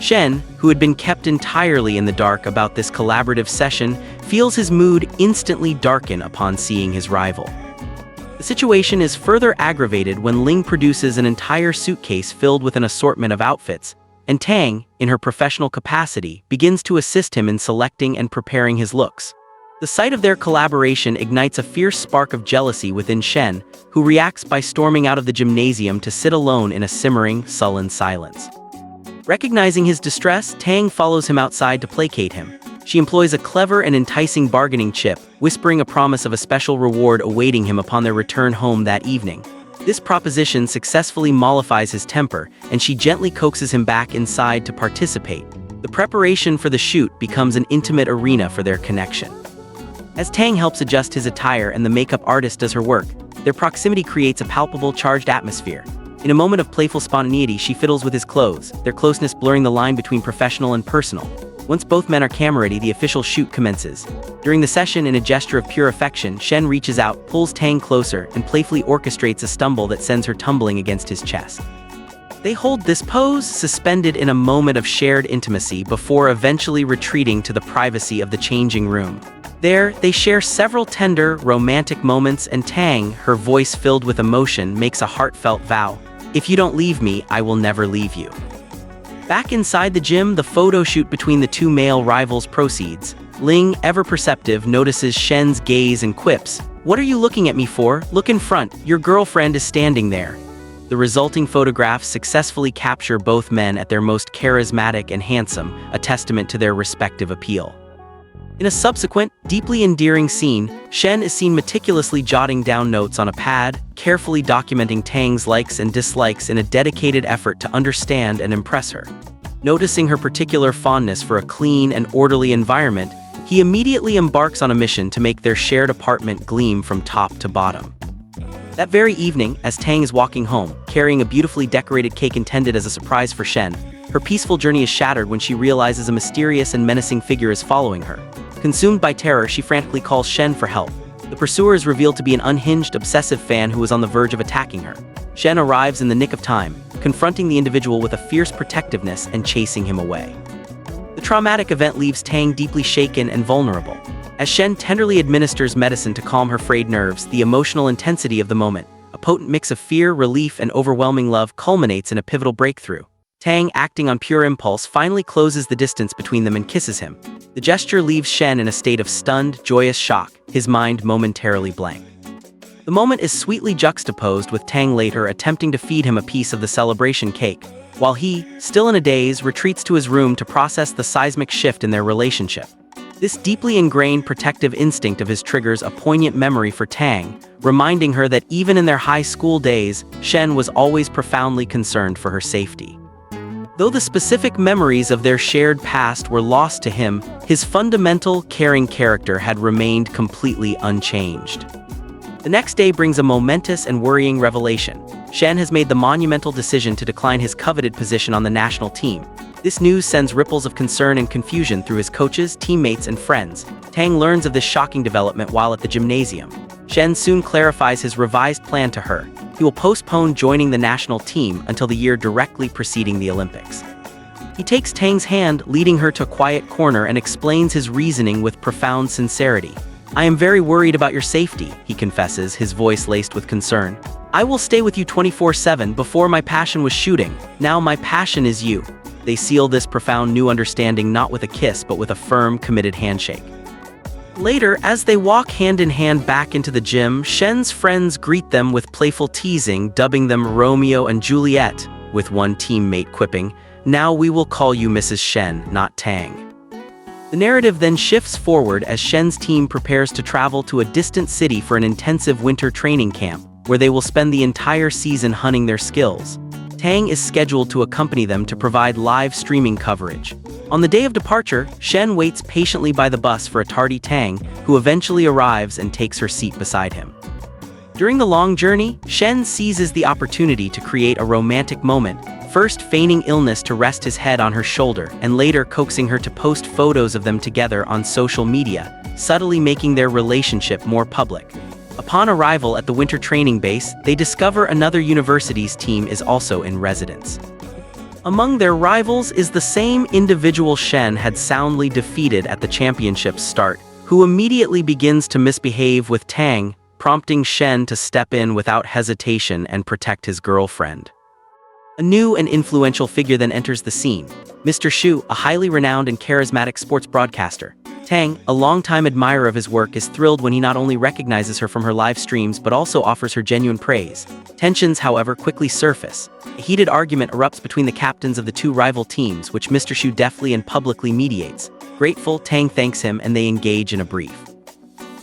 Shen, who had been kept entirely in the dark about this collaborative session, feels his mood instantly darken upon seeing his rival. The situation is further aggravated when Ling produces an entire suitcase filled with an assortment of outfits, and Tang, in her professional capacity, begins to assist him in selecting and preparing his looks. The sight of their collaboration ignites a fierce spark of jealousy within Shen, who reacts by storming out of the gymnasium to sit alone in a simmering, sullen silence. Recognizing his distress, Tang follows him outside to placate him. She employs a clever and enticing bargaining chip, whispering a promise of a special reward awaiting him upon their return home that evening. This proposition successfully mollifies his temper, and she gently coaxes him back inside to participate. The preparation for the shoot becomes an intimate arena for their connection. As Tang helps adjust his attire and the makeup artist does her work, their proximity creates a palpable, charged atmosphere. In a moment of playful spontaneity, she fiddles with his clothes, their closeness blurring the line between professional and personal. Once both men are camera-ready, the official shoot commences. During the session, in a gesture of pure affection, Shen reaches out, pulls Tang closer, and playfully orchestrates a stumble that sends her tumbling against his chest. They hold this pose, suspended in a moment of shared intimacy, before eventually retreating to the privacy of the changing room. There, they share several tender, romantic moments, and Tang, her voice filled with emotion, makes a heartfelt vow. "If you don't leave me, I will never leave you." Back inside the gym, the photo shoot between the two male rivals proceeds. Ling, ever perceptive, notices Shen's gaze and quips, "What are you looking at me for? Look in front, your girlfriend is standing there." The resulting photographs successfully capture both men at their most charismatic and handsome, a testament to their respective appeal. In a subsequent, deeply endearing scene, Shen is seen meticulously jotting down notes on a pad, carefully documenting Tang's likes and dislikes in a dedicated effort to understand and impress her. Noticing her particular fondness for a clean and orderly environment, he immediately embarks on a mission to make their shared apartment gleam from top to bottom. That very evening, as Tang is walking home, carrying a beautifully decorated cake intended as a surprise for Shen, her peaceful journey is shattered when she realizes a mysterious and menacing figure is following her. Consumed by terror, she frantically calls Shen for help. The pursuer is revealed to be an unhinged, obsessive fan who is on the verge of attacking her. Shen arrives in the nick of time, confronting the individual with a fierce protectiveness and chasing him away. The traumatic event leaves Tang deeply shaken and vulnerable. As Shen tenderly administers medicine to calm her frayed nerves, the emotional intensity of the moment, a potent mix of fear, relief, and overwhelming love, culminates in a pivotal breakthrough. Tang, acting on pure impulse, finally closes the distance between them and kisses him. The gesture leaves Shen in a state of stunned, joyous shock, his mind momentarily blank. The moment is sweetly juxtaposed with Tang later attempting to feed him a piece of the celebration cake, while he, still in a daze, retreats to his room to process the seismic shift in their relationship. This deeply ingrained protective instinct of his triggers a poignant memory for Tang, reminding her that even in their high school days, Shen was always profoundly concerned for her safety. Though the specific memories of their shared past were lost to him, his fundamental, caring character had remained completely unchanged. The next day brings a momentous and worrying revelation. Shen has made the monumental decision to decline his coveted position on the national team. This news sends ripples of concern and confusion through his coaches, teammates, and friends. Tang learns of this shocking development while at the gymnasium. Shen soon clarifies his revised plan to her. He will postpone joining the national team until the year directly preceding the Olympics. He takes Tang's hand, leading her to a quiet corner, and explains his reasoning with profound sincerity. "I am very worried about your safety," he confesses, his voice laced with concern. "I will stay with you 24/7. Before my passion was shooting. Now my passion is you." They seal this profound new understanding not with a kiss but with a firm, committed handshake. Later, as they walk hand in hand back into the gym, Shen's friends greet them with playful teasing, dubbing them Romeo and Juliet, with one teammate quipping, "Now we will call you Mrs. Shen, not Tang." The narrative then shifts forward as Shen's team prepares to travel to a distant city for an intensive winter training camp, where they will spend the entire season honing their skills. Tang is scheduled to accompany them to provide live streaming coverage. On the day of departure, Shen waits patiently by the bus for a tardy Tang, who eventually arrives and takes her seat beside him. During the long journey, Shen seizes the opportunity to create a romantic moment, first feigning illness to rest his head on her shoulder, and later coaxing her to post photos of them together on social media, subtly making their relationship more public. Upon arrival at the winter training base, they discover another university's team is also in residence. Among their rivals is the same individual Shen had soundly defeated at the championship's start, who immediately begins to misbehave with Tang, prompting Shen to step in without hesitation and protect his girlfriend. A new and influential figure then enters the scene, Mr. Xu, a highly renowned and charismatic sports broadcaster. Tang, a longtime admirer of his work, is thrilled when he not only recognizes her from her live streams but also offers her genuine praise. Tensions, however, quickly surface. A heated argument erupts between the captains of the two rival teams, which Mr. Xu deftly and publicly mediates. Grateful, Tang thanks him and they engage in a brief,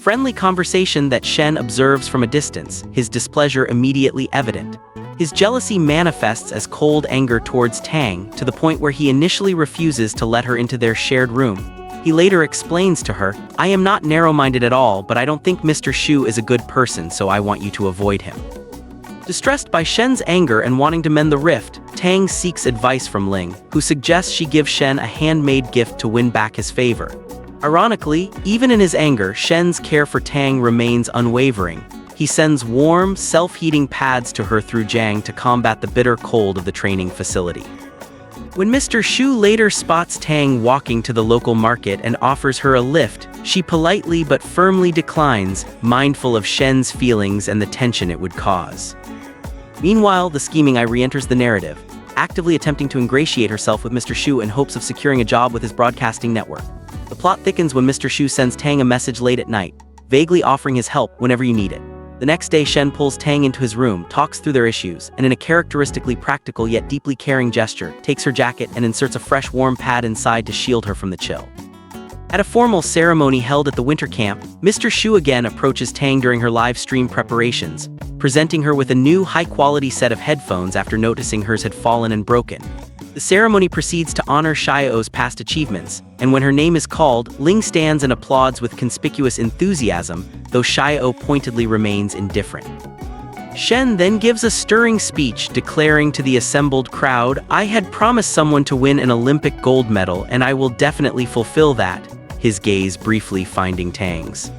friendly conversation that Shen observes from a distance, his displeasure immediately evident. His jealousy manifests as cold anger towards Tang, to the point where he initially refuses to let her into their shared room. He later explains to her, "I am not narrow-minded at all, but I don't think Mr. Xu is a good person, so I want you to avoid him." Distressed by Shen's anger and wanting to mend the rift, Tang seeks advice from Ling, who suggests she give Shen a handmade gift to win back his favor. Ironically, even in his anger, Shen's care for Tang remains unwavering. He sends warm, self-heating pads to her through Jiang to combat the bitter cold of the training facility. When Mr. Xu later spots Tang walking to the local market and offers her a lift, she politely but firmly declines, mindful of Shen's feelings and the tension it would cause. Meanwhile, the scheming Ai re-enters the narrative, actively attempting to ingratiate herself with Mr. Xu in hopes of securing a job with his broadcasting network. The plot thickens when Mr. Xu sends Tang a message late at night, vaguely offering his help whenever you need it. The next day, Shen pulls Tang into his room, talks through their issues, and in a characteristically practical yet deeply caring gesture, takes her jacket and inserts a fresh warm pad inside to shield her from the chill. At a formal ceremony held at the winter camp, Mr. Xu again approaches Tang during her live stream preparations, presenting her with a new high-quality set of headphones after noticing hers had fallen and broken. The ceremony proceeds to honor Xiao's past achievements, and when her name is called, Ling stands and applauds with conspicuous enthusiasm, though Xiao pointedly remains indifferent. Shen then gives a stirring speech declaring to the assembled crowd, "I had promised someone to win an Olympic gold medal, and I will definitely fulfill that," his gaze briefly finding Tang's.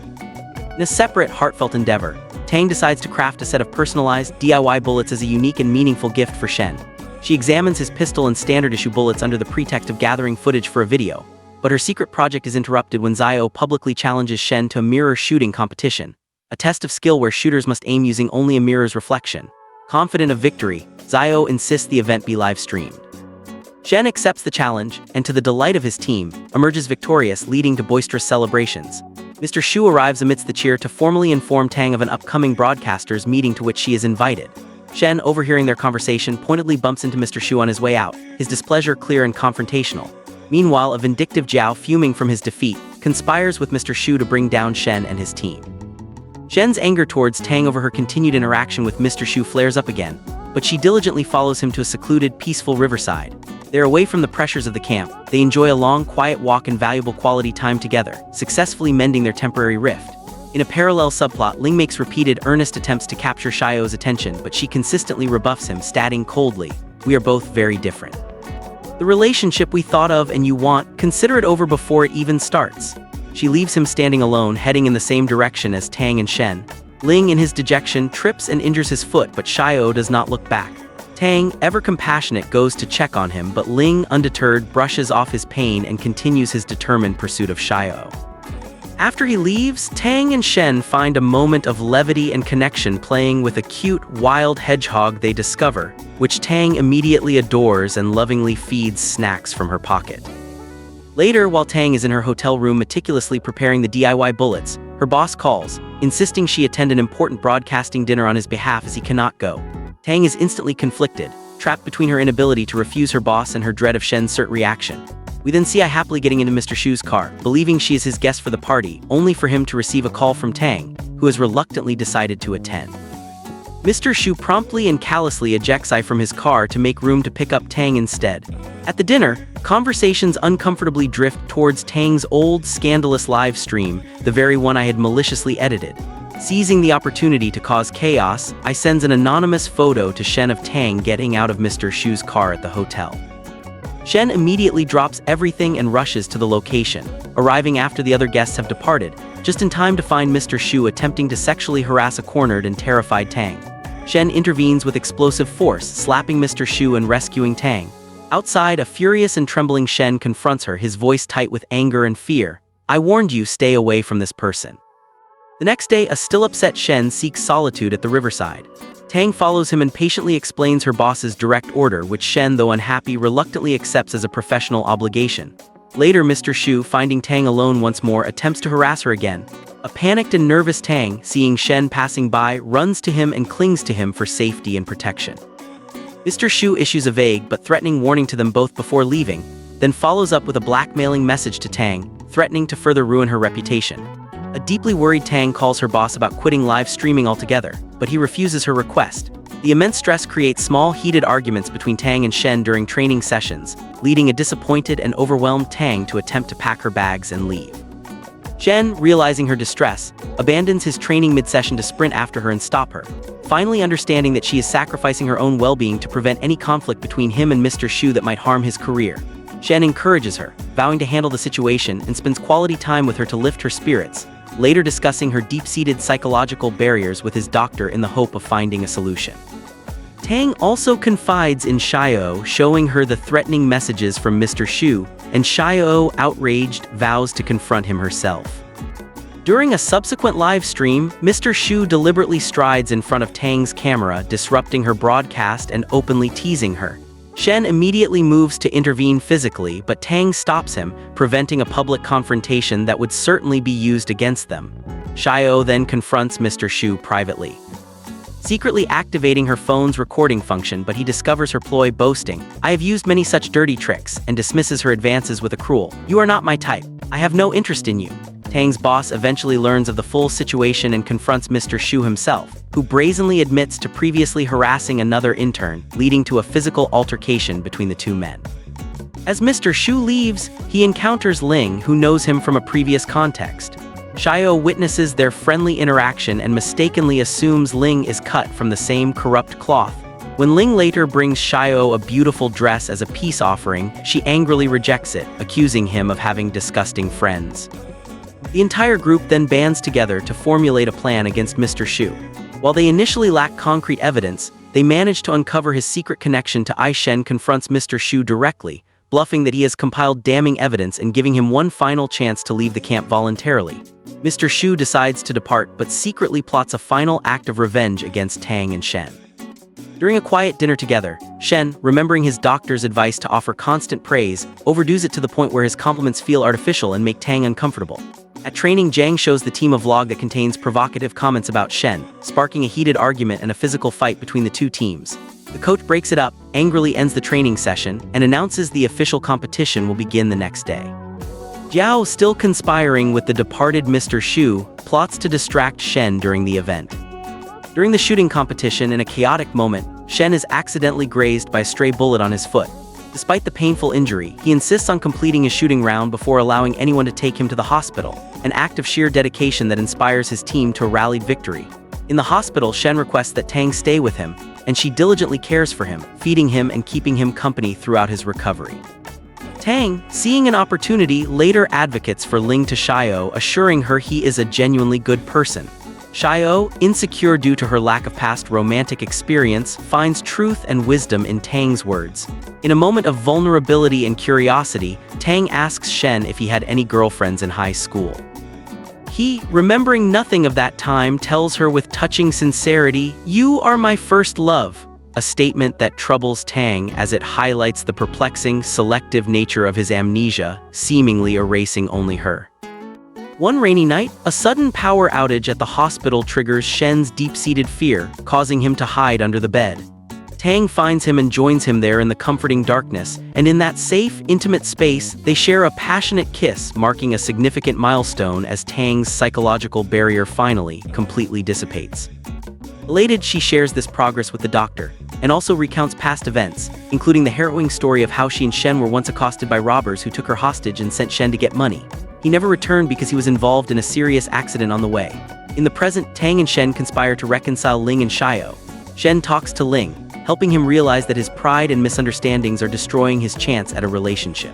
In a separate, heartfelt endeavor, Tang decides to craft a set of personalized, DIY bullets as a unique and meaningful gift for Shen. She examines his pistol and standard-issue bullets under the pretext of gathering footage for a video, but her secret project is interrupted when Xiao publicly challenges Shen to a mirror shooting competition, a test of skill where shooters must aim using only a mirror's reflection. Confident of victory, Xiao insists the event be live-streamed. Shen accepts the challenge, and to the delight of his team, emerges victorious, leading to boisterous celebrations. Mr. Xu arrives amidst the cheer to formally inform Tang of an upcoming broadcasters meeting to which she is invited. Shen, overhearing their conversation, pointedly bumps into Mr. Xu on his way out, his displeasure clear and confrontational. Meanwhile, a vindictive Jiao, fuming from his defeat, conspires with Mr. Xu to bring down Shen and his team. Shen's anger towards Tang over her continued interaction with Mr. Xu flares up again, but she diligently follows him to a secluded, peaceful riverside. They're away from the pressures of the camp. They enjoy a long, quiet walk and valuable quality time together, successfully mending their temporary rift. In a parallel subplot, Ling makes repeated earnest attempts to capture Xiao's attention, but she consistently rebuffs him, stating coldly, "We are both very different. The relationship we thought of and you want, consider it over before it even starts." She leaves him standing alone, heading in the same direction as Tang and Shen. Ling, in his dejection, trips and injures his foot, but Xiao does not look back. Tang, ever compassionate, goes to check on him, but Ling, undeterred, brushes off his pain and continues his determined pursuit of Xiao. After he leaves, Tang and Shen find a moment of levity and connection playing with a cute, wild hedgehog they discover, which Tang immediately adores and lovingly feeds snacks from her pocket. Later, while Tang is in her hotel room meticulously preparing the DIY bullets, her boss calls, insisting she attend an important broadcasting dinner on his behalf as he cannot go. Tang is instantly conflicted, trapped between her inability to refuse her boss and her dread of Shen's curt reaction. We then see Ai happily getting into Mr. Shu's car, believing she is his guest for the party, only for him to receive a call from Tang, who has reluctantly decided to attend. Mr. Shu promptly and callously ejects Ai from his car to make room to pick up Tang instead. At the dinner, conversations uncomfortably drift towards Tang's old, scandalous live stream, the very one I had maliciously edited. Seizing the opportunity to cause chaos, Ai sends an anonymous photo to Shen of Tang getting out of Mr. Shu's car at the hotel. Shen immediately drops everything and rushes to the location, arriving after the other guests have departed, just in time to find Mr. Shu attempting to sexually harass a cornered and terrified Tang. Shen intervenes with explosive force, slapping Mr. Shu and rescuing Tang. Outside, a furious and trembling Shen confronts her, his voice tight with anger and fear. "I warned you, stay away from this person." The next day, a still upset Shen seeks solitude at the riverside. Tang follows him and patiently explains her boss's direct order, which Shen, though unhappy, reluctantly accepts as a professional obligation. Later, Mr. Shu, finding Tang alone once more, attempts to harass her again. A panicked and nervous Tang, seeing Shen passing by, runs to him and clings to him for safety and protection. Mr. Shu issues a vague but threatening warning to them both before leaving, then follows up with a blackmailing message to Tang, threatening to further ruin her reputation. A deeply worried Tang calls her boss about quitting live streaming altogether, but he refuses her request. The immense stress creates small, heated arguments between Tang and Shen during training sessions, leading a disappointed and overwhelmed Tang to attempt to pack her bags and leave. Shen, realizing her distress, abandons his training mid-session to sprint after her and stop her, finally understanding that she is sacrificing her own well-being to prevent any conflict between him and Mr. Shu that might harm his career. Shen encourages her, vowing to handle the situation, and spends quality time with her to lift her spirits, later discussing her deep-seated psychological barriers with his doctor in the hope of finding a solution. Tang also confides in Xiao, showing her the threatening messages from Mr. Shu, and Xiao, outraged, vows to confront him herself. During a subsequent live stream, Mr. Shu deliberately strides in front of Tang's camera, disrupting her broadcast and openly teasing her. Shen immediately moves to intervene physically, but Tang stops him, preventing a public confrontation that would certainly be used against them. Xiao then confronts Mr. Shu privately, secretly activating her phone's recording function, but he discovers her ploy, boasting, "I have used many such dirty tricks," and dismisses her advances with a cruel, "You are not my type. I have no interest in you." Tang's boss eventually learns of the full situation and confronts Mr. Shu himself, who brazenly admits to previously harassing another intern, leading to a physical altercation between the two men. As Mr. Shu leaves, he encounters Ling, who knows him from a previous context. Xiao witnesses their friendly interaction and mistakenly assumes Ling is cut from the same corrupt cloth. When Ling later brings Xiao a beautiful dress as a peace offering, she angrily rejects it, accusing him of having disgusting friends. The entire group then bands together to formulate a plan against Mr. Shu. While they initially lack concrete evidence, they manage to uncover his secret connection to Ai. Shen confronts Mr. Shu directly, bluffing that he has compiled damning evidence and giving him one final chance to leave the camp voluntarily. Mr. Shu decides to depart but secretly plots a final act of revenge against Tang and Shen. During a quiet dinner together, Shen, remembering his doctor's advice to offer constant praise, overdoes it to the point where his compliments feel artificial and make Tang uncomfortable. At training, Jiang shows the team a vlog that contains provocative comments about Shen, sparking a heated argument and a physical fight between the two teams. The coach breaks it up, angrily ends the training session, and announces the official competition will begin the next day. Jiao, still conspiring with the departed Mr. Shu, plots to distract Shen during the event. During the shooting competition, in a chaotic moment, Shen is accidentally grazed by a stray bullet on his foot. Despite the painful injury, he insists on completing his shooting round before allowing anyone to take him to the hospital, an act of sheer dedication that inspires his team to a rallied victory. In the hospital, Shen requests that Tang stay with him, and she diligently cares for him, feeding him and keeping him company throughout his recovery. Tang, seeing an opportunity, later advocates for Ling to Xiao, assuring her he is a genuinely good person. Xiao, insecure due to her lack of past romantic experience, finds truth and wisdom in Tang's words. In a moment of vulnerability and curiosity, Tang asks Shen if he had any girlfriends in high school. He, remembering nothing of that time, tells her with touching sincerity, "You are my first love," a statement that troubles Tang as it highlights the perplexing, selective nature of his amnesia, seemingly erasing only her. One rainy night, a sudden power outage at the hospital triggers Shen's deep-seated fear, causing him to hide under the bed. Tang finds him and joins him there in the comforting darkness, and in that safe, intimate space, they share a passionate kiss, marking a significant milestone as Tang's psychological barrier finally, completely dissipates. Elated, she shares this progress with the doctor, and also recounts past events, including the harrowing story of how she and Shen were once accosted by robbers who took her hostage and sent Shen to get money. He never returned because he was involved in a serious accident on the way. In the present, Tang and Shen conspire to reconcile Ling and Xiao. Shen talks to Ling, helping him realize that his pride and misunderstandings are destroying his chance at a relationship.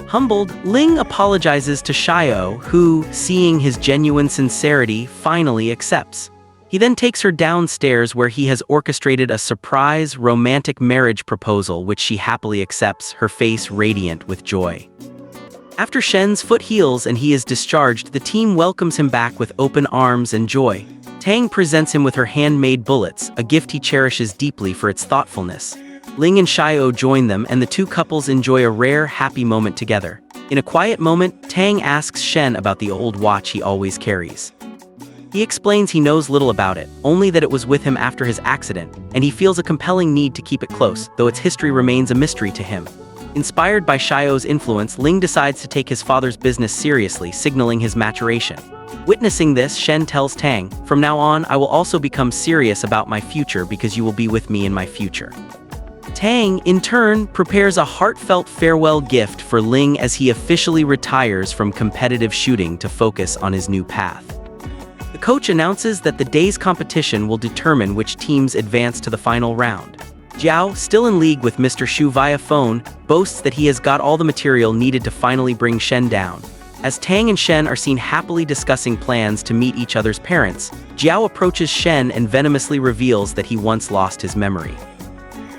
Humbled, Ling apologizes to Xiao, who, seeing his genuine sincerity, finally accepts. He then takes her downstairs where he has orchestrated a surprise, romantic marriage proposal which she happily accepts, her face radiant with joy. After Shen's foot heals and he is discharged, the team welcomes him back with open arms and joy. Tang presents him with her handmade bullets, a gift he cherishes deeply for its thoughtfulness. Ling and Xiao join them, and the two couples enjoy a rare, happy moment together. In a quiet moment, Tang asks Shen about the old watch he always carries. He explains he knows little about it, only that it was with him after his accident, and he feels a compelling need to keep it close, though its history remains a mystery to him. Inspired by Xiao's influence, Ling decides to take his father's business seriously, signaling his maturation. Witnessing this, Shen tells Tang, "From now on, I will also become serious about my future because you will be with me in my future." Tang, in turn, prepares a heartfelt farewell gift for Ling as he officially retires from competitive shooting to focus on his new path. The coach announces that the day's competition will determine which teams advance to the final round. Jiao, still in league with Mr. Shu via phone, boasts that he has got all the material needed to finally bring Shen down. As Tang and Shen are seen happily discussing plans to meet each other's parents, Jiao approaches Shen and venomously reveals that he once lost his memory.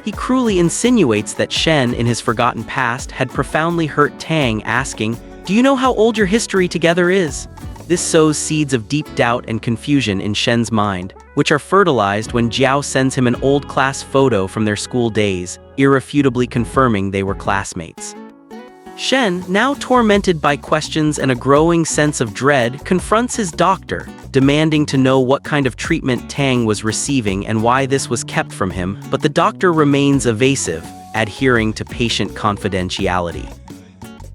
He cruelly insinuates that Shen, in his forgotten past, had profoundly hurt Tang, asking, "Do you know how old your history together is?" This sows seeds of deep doubt and confusion in Shen's mind, which are fertilized when Jiao sends him an old class photo from their school days, irrefutably confirming they were classmates. Shen, now tormented by questions and a growing sense of dread, confronts his doctor, demanding to know what kind of treatment Tang was receiving and why this was kept from him, but the doctor remains evasive, adhering to patient confidentiality.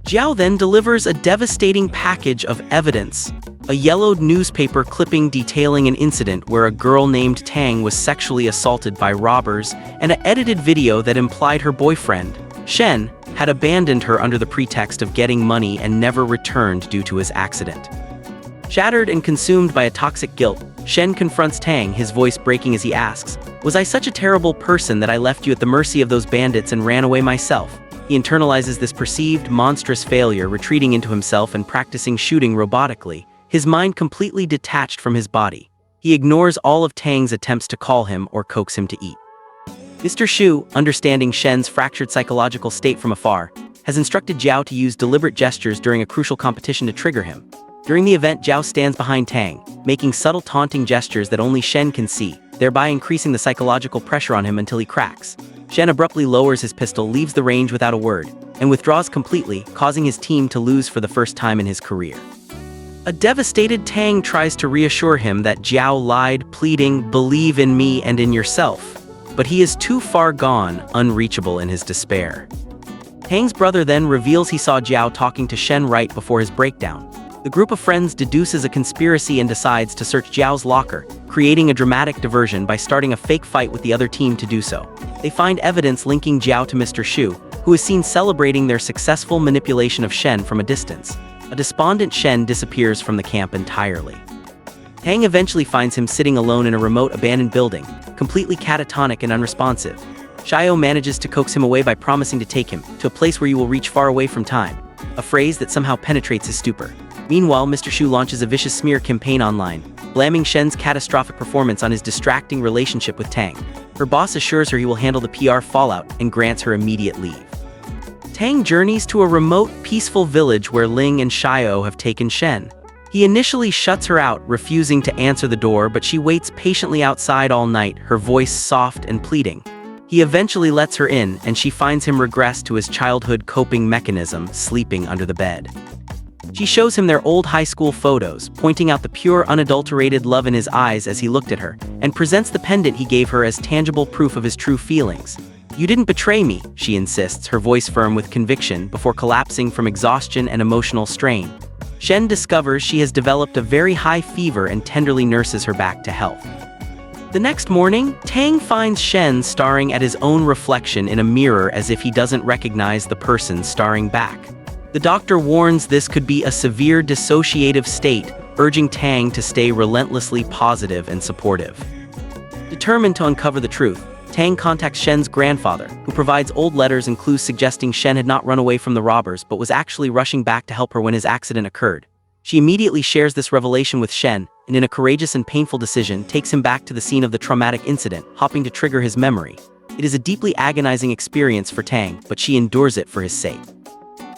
Jiao then delivers a devastating package of evidence, a yellowed newspaper clipping detailing an incident where a girl named Tang was sexually assaulted by robbers, and an edited video that implied her boyfriend, Shen, had abandoned her under the pretext of getting money and never returned due to his accident. Shattered and consumed by a toxic guilt, Shen confronts Tang, his voice breaking as he asks, "Was I such a terrible person that I left you at the mercy of those bandits and ran away myself?" He internalizes this perceived, monstrous failure, retreating into himself and practicing shooting robotically, his mind completely detached from his body. He ignores all of Tang's attempts to call him or coax him to eat. Mr. Shu, understanding Shen's fractured psychological state from afar, has instructed Jiao to use deliberate gestures during a crucial competition to trigger him. During the event, Jiao stands behind Tang, making subtle taunting gestures that only Shen can see, thereby increasing the psychological pressure on him until he cracks. Shen abruptly lowers his pistol, leaves the range without a word, and withdraws completely, causing his team to lose for the first time in his career. A devastated Tang tries to reassure him that Jiao lied, pleading, "Believe in me and in yourself." But he is too far gone, unreachable in his despair. Tang's brother then reveals he saw Jiao talking to Shen right before his breakdown. The group of friends deduces a conspiracy and decides to search Jiao's locker, creating a dramatic diversion by starting a fake fight with the other team to do so. They find evidence linking Jiao to Mr. Shu, who is seen celebrating their successful manipulation of Shen from a distance. A despondent Shen disappears from the camp entirely. Tang eventually finds him sitting alone in a remote abandoned building, completely catatonic and unresponsive. Xiao manages to coax him away by promising to take him to a place where you will reach far away from time, a phrase that somehow penetrates his stupor. Meanwhile, Mr. Shu launches a vicious smear campaign online, blaming Shen's catastrophic performance on his distracting relationship with Tang. Her boss assures her he will handle the PR fallout and grants her immediate leave. Tang journeys to a remote, peaceful village where Ling and Xiao have taken Shen. He initially shuts her out, refusing to answer the door, but she waits patiently outside all night, her voice soft and pleading. He eventually lets her in, and she finds him regress to his childhood coping mechanism, sleeping under the bed. She shows him their old high school photos, pointing out the pure, unadulterated love in his eyes as he looked at her, and presents the pendant he gave her as tangible proof of his true feelings. "You didn't betray me," she insists, her voice firm with conviction, before collapsing from exhaustion and emotional strain. Shen discovers she has developed a very high fever and tenderly nurses her back to health. The next morning, Tang finds Shen staring at his own reflection in a mirror as if he doesn't recognize the person staring back. The doctor warns this could be a severe dissociative state, urging Tang to stay relentlessly positive and supportive. Determined to uncover the truth, Tang contacts Shen's grandfather, who provides old letters and clues suggesting Shen had not run away from the robbers but was actually rushing back to help her when his accident occurred. She immediately shares this revelation with Shen, and in a courageous and painful decision takes him back to the scene of the traumatic incident, hoping to trigger his memory. It is a deeply agonizing experience for Tang, but she endures it for his sake.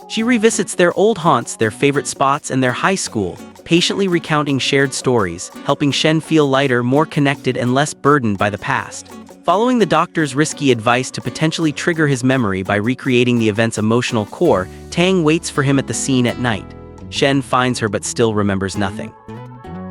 She revisits their old haunts, their favorite spots, and their high school, patiently recounting shared stories, helping Shen feel lighter, more connected, and less burdened by the past. Following the doctor's risky advice to potentially trigger his memory by recreating the event's emotional core, Tang waits for him at the scene at night. Shen finds her but still remembers nothing.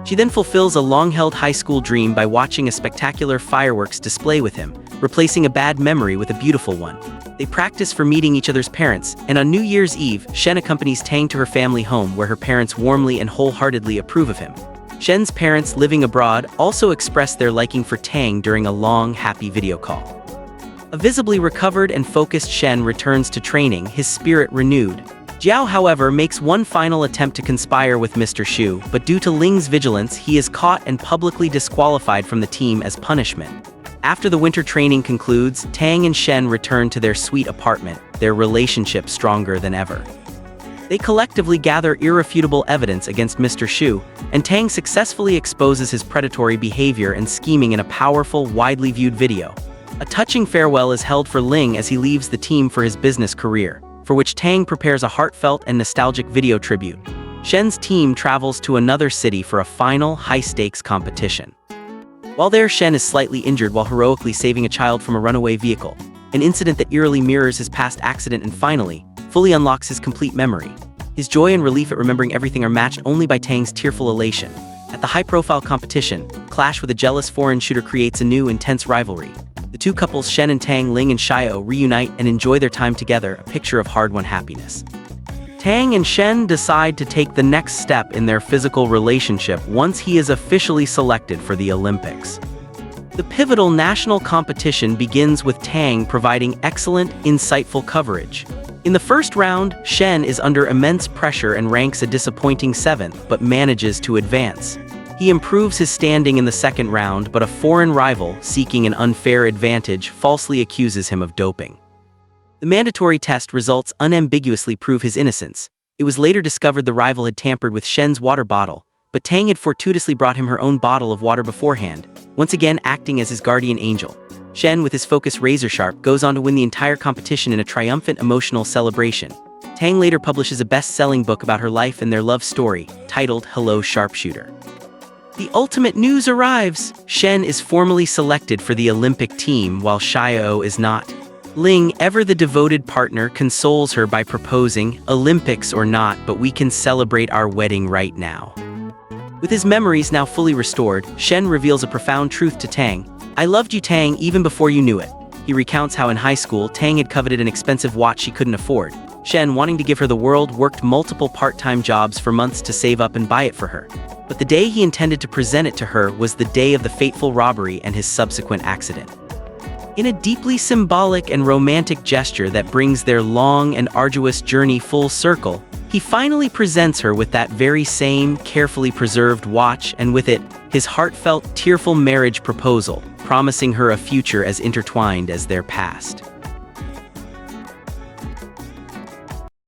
She then fulfills a long-held high school dream by watching a spectacular fireworks display with him, replacing a bad memory with a beautiful one. They practice for meeting each other's parents, and on New Year's Eve, Shen accompanies Tang to her family home where her parents warmly and wholeheartedly approve of him. Shen's parents, living abroad, also express their liking for Tang during a long, happy video call. A visibly recovered and focused Shen returns to training, his spirit renewed. Jiao, however, makes one final attempt to conspire with Mr. Shu, but due to Ling's vigilance, he is caught and publicly disqualified from the team as punishment. After the winter training concludes, Tang and Shen return to their sweet apartment, their relationship stronger than ever. They collectively gather irrefutable evidence against Mr. Shu, and Tang successfully exposes his predatory behavior and scheming in a powerful, widely viewed video. A touching farewell is held for Ling as he leaves the team for his business career, for which Tang prepares a heartfelt and nostalgic video tribute. Shen's team travels to another city for a final, high-stakes competition. While there, Shen is slightly injured while heroically saving a child from a runaway vehicle, an incident that eerily mirrors his past accident and finally, fully unlocks his complete memory. His joy and relief at remembering everything are matched only by Tang's tearful elation. At the high-profile competition, clash with a jealous foreign shooter creates a new, intense rivalry. The two couples, Shen and Tang, Ling and Xiao, reunite and enjoy their time together, a picture of hard-won happiness. Tang and Shen decide to take the next step in their physical relationship once he is officially selected for the Olympics. The pivotal national competition begins with Tang providing excellent, insightful coverage. In the first round, Shen is under immense pressure and ranks a disappointing 7th, but manages to advance. He improves his standing in the second round, but a foreign rival, seeking an unfair advantage, falsely accuses him of doping. The mandatory test results unambiguously prove his innocence. It was later discovered the rival had tampered with Shen's water bottle, but Tang had fortuitously brought him her own bottle of water beforehand, once again acting as his guardian angel. Shen, with his focus razor-sharp, goes on to win the entire competition in a triumphant emotional celebration. Tang later publishes a best-selling book about her life and their love story, titled Hello Sharpshooter. The ultimate news arrives. Shen is formally selected for the Olympic team while Xiao is not. Ling, ever the devoted partner, consoles her by proposing, "Olympics or not, but we can celebrate our wedding right now." With his memories now fully restored, Shen reveals a profound truth to Tang. "I loved you, Tang, even before you knew it." He recounts how in high school, Tang had coveted an expensive watch she couldn't afford. Shen, wanting to give her the world, worked multiple part-time jobs for months to save up and buy it for her. But the day he intended to present it to her was the day of the fateful robbery and his subsequent accident. In a deeply symbolic and romantic gesture that brings their long and arduous journey full circle, He finally presents her with that very same carefully preserved watch, and with it, his heartfelt, tearful marriage proposal, promising her a future as intertwined as their past.